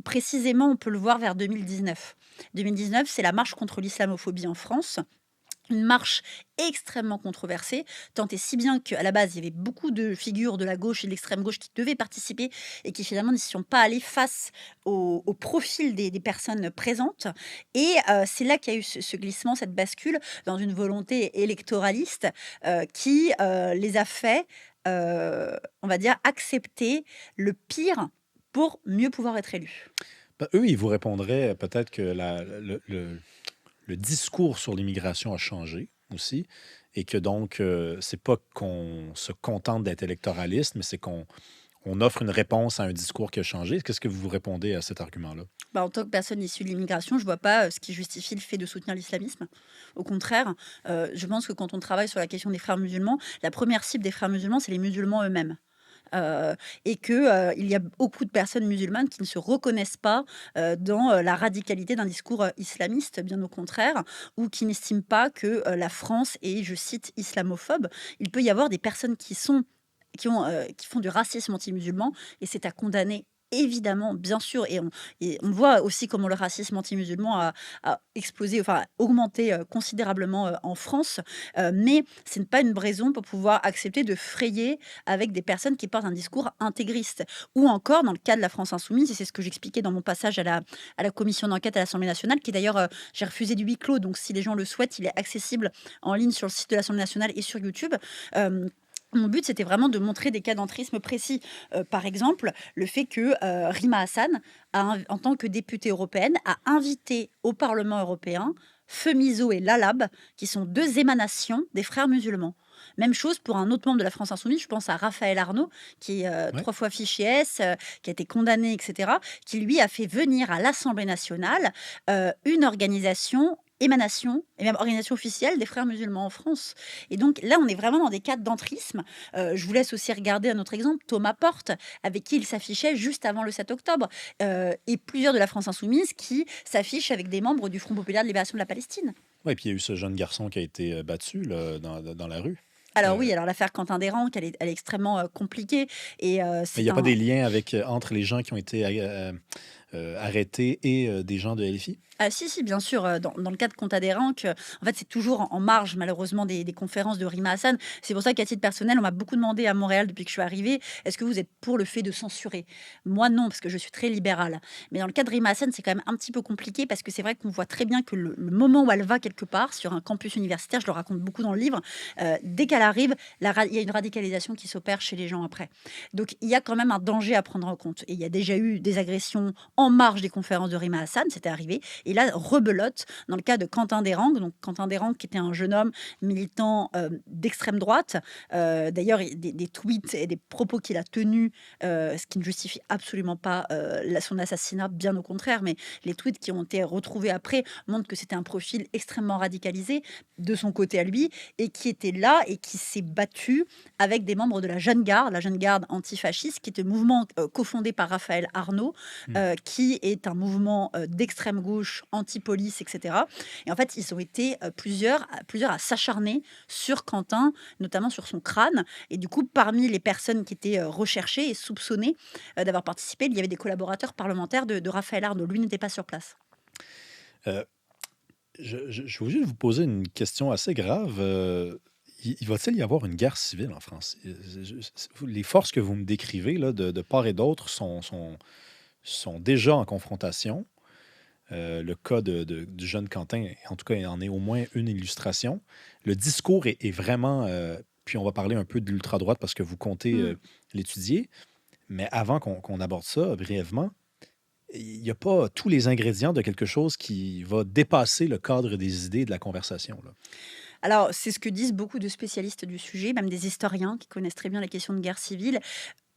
précisément, on peut le voir vers 2019. 2019, c'est la marche contre l'islamophobie en France. Une marche extrêmement controversée, tant et si bien qu'à la base, il y avait beaucoup de figures de la gauche et de l'extrême gauche qui devaient participer et qui finalement n'y sont pas allées face au profil des personnes présentes. Et c'est là qu'il y a eu ce glissement, cette bascule dans une volonté électoraliste qui les a fait, on va dire, accepter le pire pour mieux pouvoir être élus. Ben, eux, ils vous répondraient peut-être que le discours sur l'immigration a changé aussi et que donc, c'est pas qu'on se contente d'être électoraliste, mais c'est qu'on offre une réponse à un discours qui a changé. Qu'est-ce que vous répondez à cet argument-là? Bah, en tant que personne issue de l'immigration, je vois pas ce qui justifie le fait de soutenir l'islamisme. Au contraire, je pense que quand on travaille sur la question des frères musulmans, la première cible des frères musulmans, c'est les musulmans eux-mêmes. Et que il y a beaucoup de personnes musulmanes qui ne se reconnaissent pas dans la radicalité d'un discours islamiste, bien au contraire, ou qui n'estiment pas que la France est, je cite, islamophobe. Il peut y avoir des personnes qui font du racisme anti-musulman, et c'est à condamner. Évidemment, bien sûr, et on voit aussi comment le racisme anti-musulman a explosé, enfin augmenté considérablement en France, mais ce n'est pas une raison pour pouvoir accepter de frayer avec des personnes qui portent un discours intégriste. Ou encore, dans le cas de la France insoumise, et c'est ce que j'expliquais dans mon passage à la commission d'enquête à l'Assemblée nationale, qui d'ailleurs, j'ai refusé du huis clos, donc si les gens le souhaitent, il est accessible en ligne sur le site de l'Assemblée nationale et sur YouTube. Mon but, c'était vraiment de montrer des cas d'entrisme précis. Par exemple, le fait que Rima Hassan, en tant que députée européenne, a invité au Parlement européen Femiso et Lalab, qui sont 2 émanations des frères musulmans. Même chose pour un autre membre de la France insoumise, je pense à Raphaël Arnaud, qui est Ouais. 3 fois fiché S, qui a été condamné, etc., qui lui a fait venir à l'Assemblée nationale une émanation et même organisation officielle des frères musulmans en France. Et donc là, on est vraiment dans des cas d'entrisme. Je vous laisse aussi regarder un autre exemple, Thomas Porte, avec qui il s'affichait juste avant le 7 octobre, et plusieurs de la France insoumise qui s'affichent avec des membres du Front populaire de libération de la Palestine. Ouais, puis il y a eu ce jeune garçon qui a été battu là, dans la rue. Alors Euh, oui, alors l'affaire Quentin Desranques, elle est extrêmement compliquée, et mais il c'est n'y a pas un... des liens entre les gens qui ont été arrêtés et des gens de LFI? Ah si, bien sûr, dans le cas de Quentin Desranques, en fait, c'est toujours en marge malheureusement des conférences de Rima Hassan. C'est pour ça qu'à titre personnel, on m'a beaucoup demandé à Montréal depuis que je suis arrivée: «Est-ce que vous êtes pour le fait de censurer?» Moi non, parce que je suis très libérale. Mais dans le cas de Rima Hassan, c'est quand même un petit peu compliqué, parce que c'est vrai qu'on voit très bien que le moment où elle va quelque part sur un campus universitaire, je le raconte beaucoup dans le livre, dès qu'elle arrive, il y a une radicalisation qui s'opère chez les gens après. Donc il y a quand même un danger à prendre en compte. Et il y a déjà eu des agressions en marge des conférences de Rima Hassan, c'était arrivé. Et là, rebelote, dans le cas de Quentin Desrang, donc Quentin Desrang qui était un jeune homme militant d'extrême droite. D'ailleurs, des tweets et des propos qu'il a tenus, ce qui ne justifie absolument pas son assassinat, bien au contraire, mais les tweets qui ont été retrouvés après montrent que c'était un profil extrêmement radicalisé de son côté à lui, et qui était là et qui s'est battu avec des membres de la Jeune Garde antifasciste, qui est un mouvement cofondé par Raphaël Arnaud, qui est un mouvement d'extrême gauche, anti-police, etc. Et en fait, ils ont été plusieurs à s'acharner sur Quentin, notamment sur son crâne. Et du coup, parmi les personnes qui étaient recherchées et soupçonnées d'avoir participé, il y avait des collaborateurs parlementaires de Raphaël Arnaud. Lui n'était pas sur place. Euh, je suis obligé de vous poser une question assez grave. Va-t-il y avoir une guerre civile en France? Les forces que vous me décrivez là, de part et d'autre sont déjà en confrontation. Le cas du jeune Quentin, en tout cas, il en est au moins une illustration. Le discours est vraiment... puis on va parler un peu de l'ultra-droite parce que vous comptez l'étudier. Mais avant qu'on aborde ça brièvement, il n'y a pas tous les ingrédients de quelque chose qui va dépasser le cadre des idées et de la conversation, là. Alors, c'est ce que disent beaucoup de spécialistes du sujet, même des historiens qui connaissent très bien la question de guerre civile.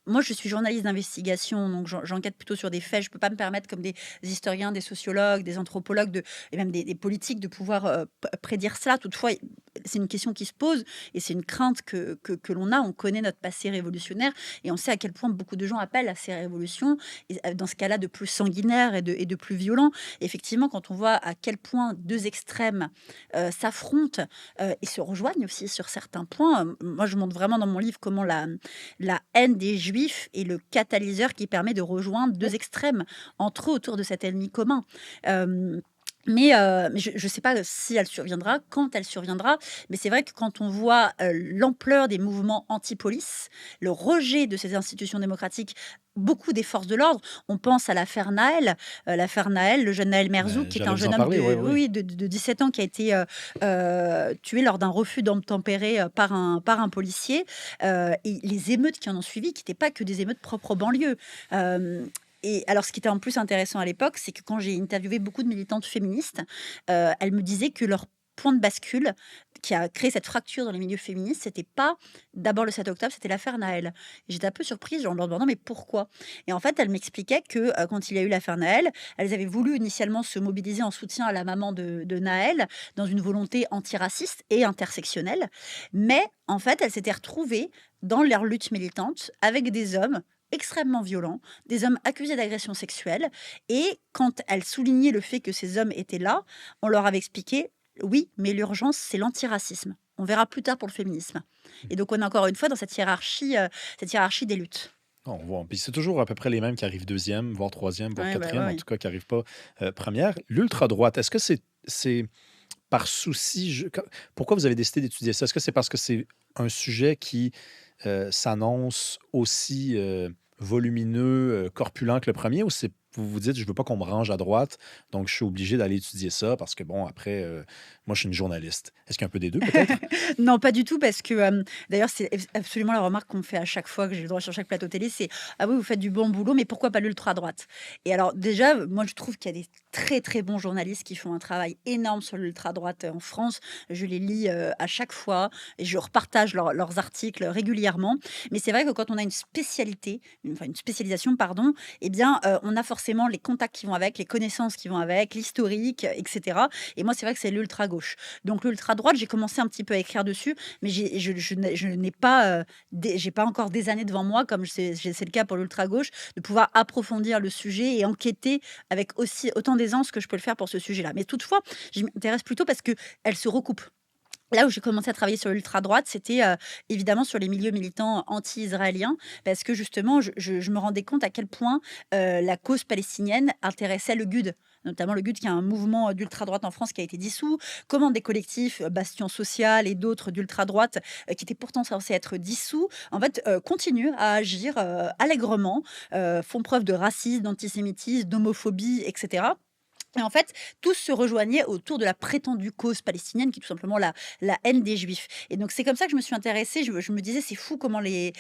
Moi, je suis journaliste d'investigation, donc j'enquête plutôt sur des faits. Je ne peux pas me permettre, comme des historiens, des sociologues, des anthropologues et même des politiques, de pouvoir prédire cela. Toutefois, c'est une question qui se pose et c'est une crainte que l'on a. On connaît notre passé révolutionnaire et on sait à quel point beaucoup de gens appellent à ces révolutions, et dans ce cas-là de plus sanguinaire et de plus violent. Effectivement, quand on voit à quel point deux extrêmes s'affrontent et se rejoignent aussi sur certains points, moi je montre vraiment dans mon livre comment la haine des Juifs est le catalyseur qui permet de rejoindre deux extrêmes entre eux autour de cet ennemi commun. Mais je ne sais pas si elle surviendra, quand elle surviendra, mais c'est vrai que quand on voit l'ampleur des mouvements anti-police, le rejet de ces institutions démocratiques, beaucoup des forces de l'ordre, on pense à l'affaire Naël, le jeune Naël Merzouk, qui est un J'allais vous jeune en homme parler, oui, oui. de 17 ans qui a été tué lors d'un refus d'obtempérer par un policier. Et les émeutes qui en ont suivi, qui n'étaient pas que des émeutes propres aux banlieues. Et alors, ce qui était en plus intéressant à l'époque, c'est que quand j'ai interviewé beaucoup de militantes féministes, elles me disaient que leur point de bascule qui a créé cette fracture dans les milieux féministes, c'était pas d'abord le 7 octobre, c'était l'affaire Naël. Et j'étais un peu surprise en leur demandant mais pourquoi. Et en fait, elles m'expliquaient que quand il y a eu l'affaire Naël, elles avaient voulu initialement se mobiliser en soutien à la maman de Naël, dans une volonté antiraciste et intersectionnelle. Mais en fait, elles s'étaient retrouvées dans leur lutte militante avec des hommes extrêmement violents, des hommes accusés d'agression sexuelle. Et quand elles soulignaient le fait que ces hommes étaient là, on leur avait expliqué oui, mais l'urgence, c'est l'antiracisme. On verra plus tard pour le féminisme. Et donc, on est encore une fois dans cette hiérarchie des luttes. On voit. Puis c'est toujours à peu près les mêmes qui arrivent deuxième, voire troisième, voire quatrième, en tout cas qui n'arrivent pas première. L'ultra-droite, est-ce que c'est par souci... Pourquoi vous avez décidé d'étudier ça? Est-ce que c'est parce que c'est un sujet qui s'annonce aussi volumineux, corpulent que le premier, ou c'est vous vous dites, je veux pas qu'on me range à droite, donc je suis obligé d'aller étudier ça parce que, bon, après, moi, je suis une journaliste. Est-ce qu'il y a un peu des deux, peut-être? Non, pas du tout, parce que d'ailleurs, c'est absolument la remarque qu'on me fait à chaque fois que j'ai le droit sur chaque plateau télé, c'est ah oui, vous faites du bon boulot, mais pourquoi pas l'ultra-droite? Et alors, déjà, moi, je trouve qu'il y a des très très bons journalistes qui font un travail énorme sur l'ultra-droite en France. Je les lis à chaque fois et je repartage leurs articles régulièrement. Mais c'est vrai que quand on a une spécialisation, pardon, eh bien, on a forcément les contacts qui vont avec, les connaissances qui vont avec, l'historique, etc. Et moi, c'est vrai que c'est l'ultra-gauche. Donc, l'ultra-droite, j'ai commencé un petit peu à écrire dessus, mais je n'ai pas, j'ai pas encore des années devant moi, comme c'est le cas pour l'ultra-gauche, de pouvoir approfondir le sujet et enquêter avec autant d'aisance que je peux le faire pour ce sujet-là. Mais toutefois, je m'intéresse plutôt parce qu'elle se recoupe. Là où j'ai commencé à travailler sur l'ultra-droite, c'était évidemment sur les milieux militants anti-israéliens, parce que justement, je me rendais compte à quel point la cause palestinienne intéressait le GUD, notamment le GUD, qui est un mouvement d'ultra-droite en France qui a été dissous, comment des collectifs, Bastion Social et d'autres d'ultra-droite, qui étaient pourtant censés être dissous, en fait, continuent à agir allègrement, font preuve de racisme, d'antisémitisme, d'homophobie, etc. Et en fait, tous se rejoignaient autour de la prétendue cause palestinienne, qui est tout simplement la haine des Juifs. Et donc, c'est comme ça que je me suis intéressée. Je me disais, c'est fou comment les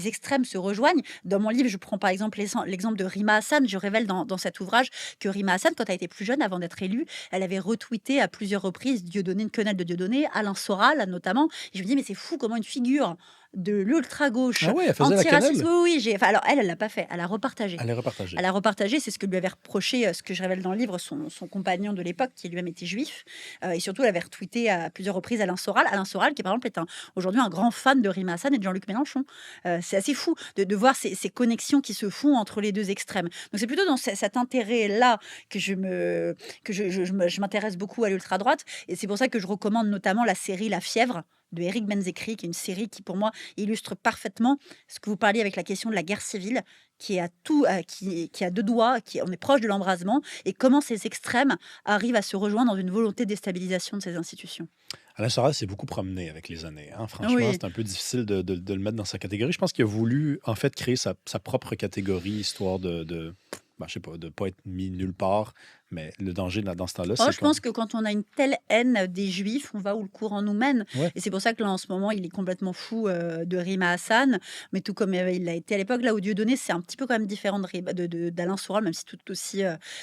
extrêmes se rejoignent. Dans mon livre, je prends par exemple l'exemple de Rima Hassan. Je révèle dans cet ouvrage que Rima Hassan, quand elle était plus jeune, avant d'être élue, elle avait retweeté à plusieurs reprises Dieudonné, une quenelle de Dieudonné, Alain Soral notamment. Et je me dis, mais c'est fou comment une figure de l'ultra-gauche Ah oui, elle faisait la antiraciste. quenelle. Oui, oui, enfin, alors elle l'a pas fait. Elle a repartagé. Elle est repartagée. Elle a repartagé, c'est ce que lui avait reproché, ce que je révèle dans le livre, son compagnon de l'époque, qui lui-même était juif. Et surtout, elle avait retweeté à plusieurs reprises Alain Soral. Alain Soral, qui par exemple est aujourd'hui un grand fan de Rima Hassan et de Jean-Luc Mélenchon. C'est assez fou de voir ces connexions qui se font entre les deux extrêmes. Donc c'est plutôt dans cet intérêt-là que je m'intéresse beaucoup à l'ultra-droite. Et c'est pour ça que je recommande notamment la série La Fièvre de Éric Benzekri, qui est une série qui, pour moi, illustre parfaitement ce que vous parliez avec la question de la guerre civile, qui est à tout, qui a deux doigts, on est proche de l'embrasement, et comment ces extrêmes arrivent à se rejoindre dans une volonté de déstabilisation de ces institutions. Alain Soral s'est beaucoup promené avec les années, hein. Franchement, Oui, c'est un peu difficile de le mettre dans sa catégorie. Je pense qu'il a voulu, en fait, créer sa propre catégorie, histoire ben, je sais pas, de ne pas être mis nulle part. Mais le danger dans ce temps-là, oh, c'est je pense que quand on a une telle haine des Juifs, on va où le courant nous mène. Ouais. Et c'est pour ça que là, en ce moment, il est complètement fou de Rima Hassan, mais tout comme il l'a été à l'époque, là où Dieudonné, c'est un petit peu quand même différent d'Alain Soral, même si tout aussi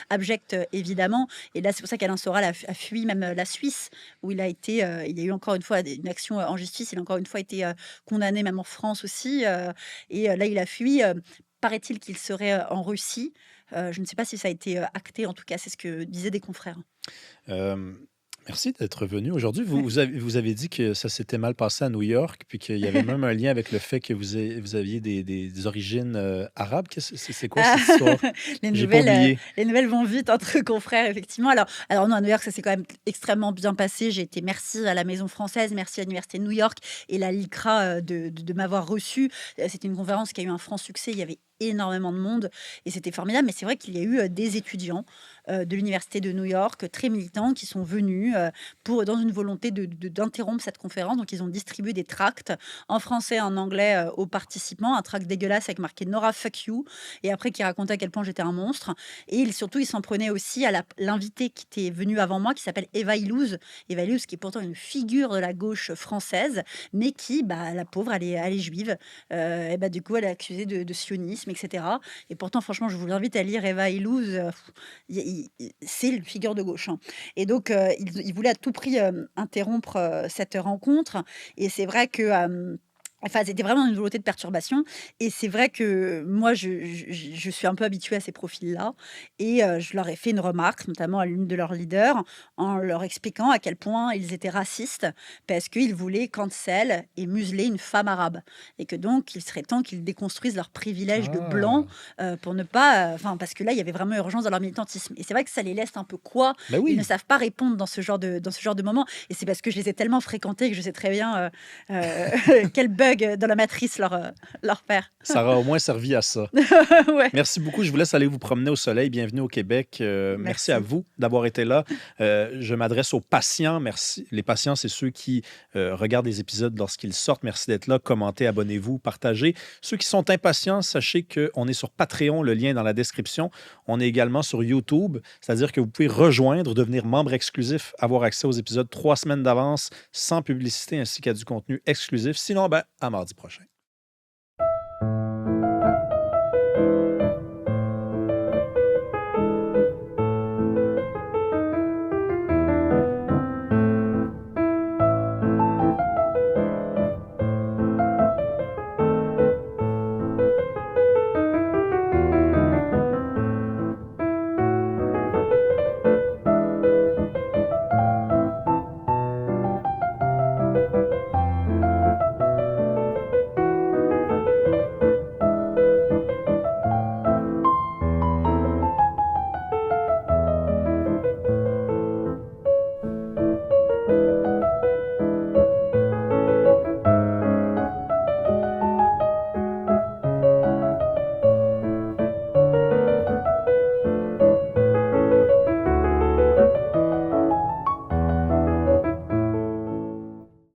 abject, évidemment. Et là, c'est pour ça qu'Alain Soral a fui même la Suisse, où il a été, il y a eu encore une fois une action en justice, il a encore une fois été condamné, même en France aussi. Et là, il a fui. Paraît-il qu'il serait en Russie. Je ne sais pas si ça a été acté, en tout cas, c'est ce que disaient des confrères. Euh, Merci d'être venu aujourd'hui. Vous avez dit que ça s'était mal passé à New York, puis qu'il y avait même un lien avec le fait que vous aviez des origines arabes. C'est quoi cette histoire? les, J'ai pas nouvelles, oublié. les nouvelles vont vite entre confrères, effectivement. Alors non, à New York, ça s'est quand même extrêmement bien passé. J'ai été merci à la Maison française, merci à l'Université de New York et la LICRA de m'avoir reçu. C'était une conférence qui a eu un franc succès. Il y avait énormément de monde et c'était formidable. Mais c'est vrai qu'il y a eu des étudiants de l'Université de New York, très militants, qui sont venus dans une volonté d'interrompre cette conférence. Donc, ils ont distribué des tracts en français et en anglais aux participants. Un tract dégueulasse avec marqué Nora fuck you, et après qui racontait à quel point j'étais un monstre. Et surtout, ils s'en prenaient aussi à l'invité qui était venu avant moi, qui s'appelle Eva Illouz. Eva Illouz, qui est pourtant une figure de la gauche française, mais qui, la pauvre, elle est juive. Et du coup, elle est accusée de sionisme, etc. Et pourtant, franchement, je vous invite à lire Eva Illouz. C'est une figure de gauche, hein. Et donc, il voulait à tout prix interrompre cette rencontre. Et c'est vrai que enfin, c'était vraiment une volonté de perturbation. Et c'est vrai que moi, je suis un peu habituée à ces profils-là. Et je leur ai fait une remarque, notamment à l'une de leurs leaders, en leur expliquant à quel point ils étaient racistes, parce qu'ils voulaient cancel et museler une femme arabe. Et que donc, il serait temps qu'ils déconstruisent leurs privilèges de blancs pour ne pas... Enfin, parce que là, il y avait vraiment urgence dans leur militantisme. Et c'est vrai que ça les laisse un peu quoi. Ben Ils ne oui, savent pas répondre dans ce genre de moment. Et c'est parce que je les ai tellement fréquentés que je sais très bien quel bug dans la matrice leur père. ça aura au moins servi à ça. Ouais. Merci beaucoup. Je vous laisse aller vous promener au soleil. Bienvenue au Québec. Merci à Merci. vous d'avoir été là. Je m'adresse aux patients. Merci. Les patients, c'est ceux qui regardent les épisodes lorsqu'ils sortent. Merci d'être là. Commentez, abonnez-vous, partagez. Ceux qui sont impatients, sachez qu'on est sur Patreon. Le lien est dans la description. On est également sur YouTube. C'est-à-dire que vous pouvez rejoindre, devenir membre exclusif, avoir accès aux épisodes 3 semaines d'avance, sans publicité, ainsi qu'à du contenu exclusif. Sinon, à mardi prochain.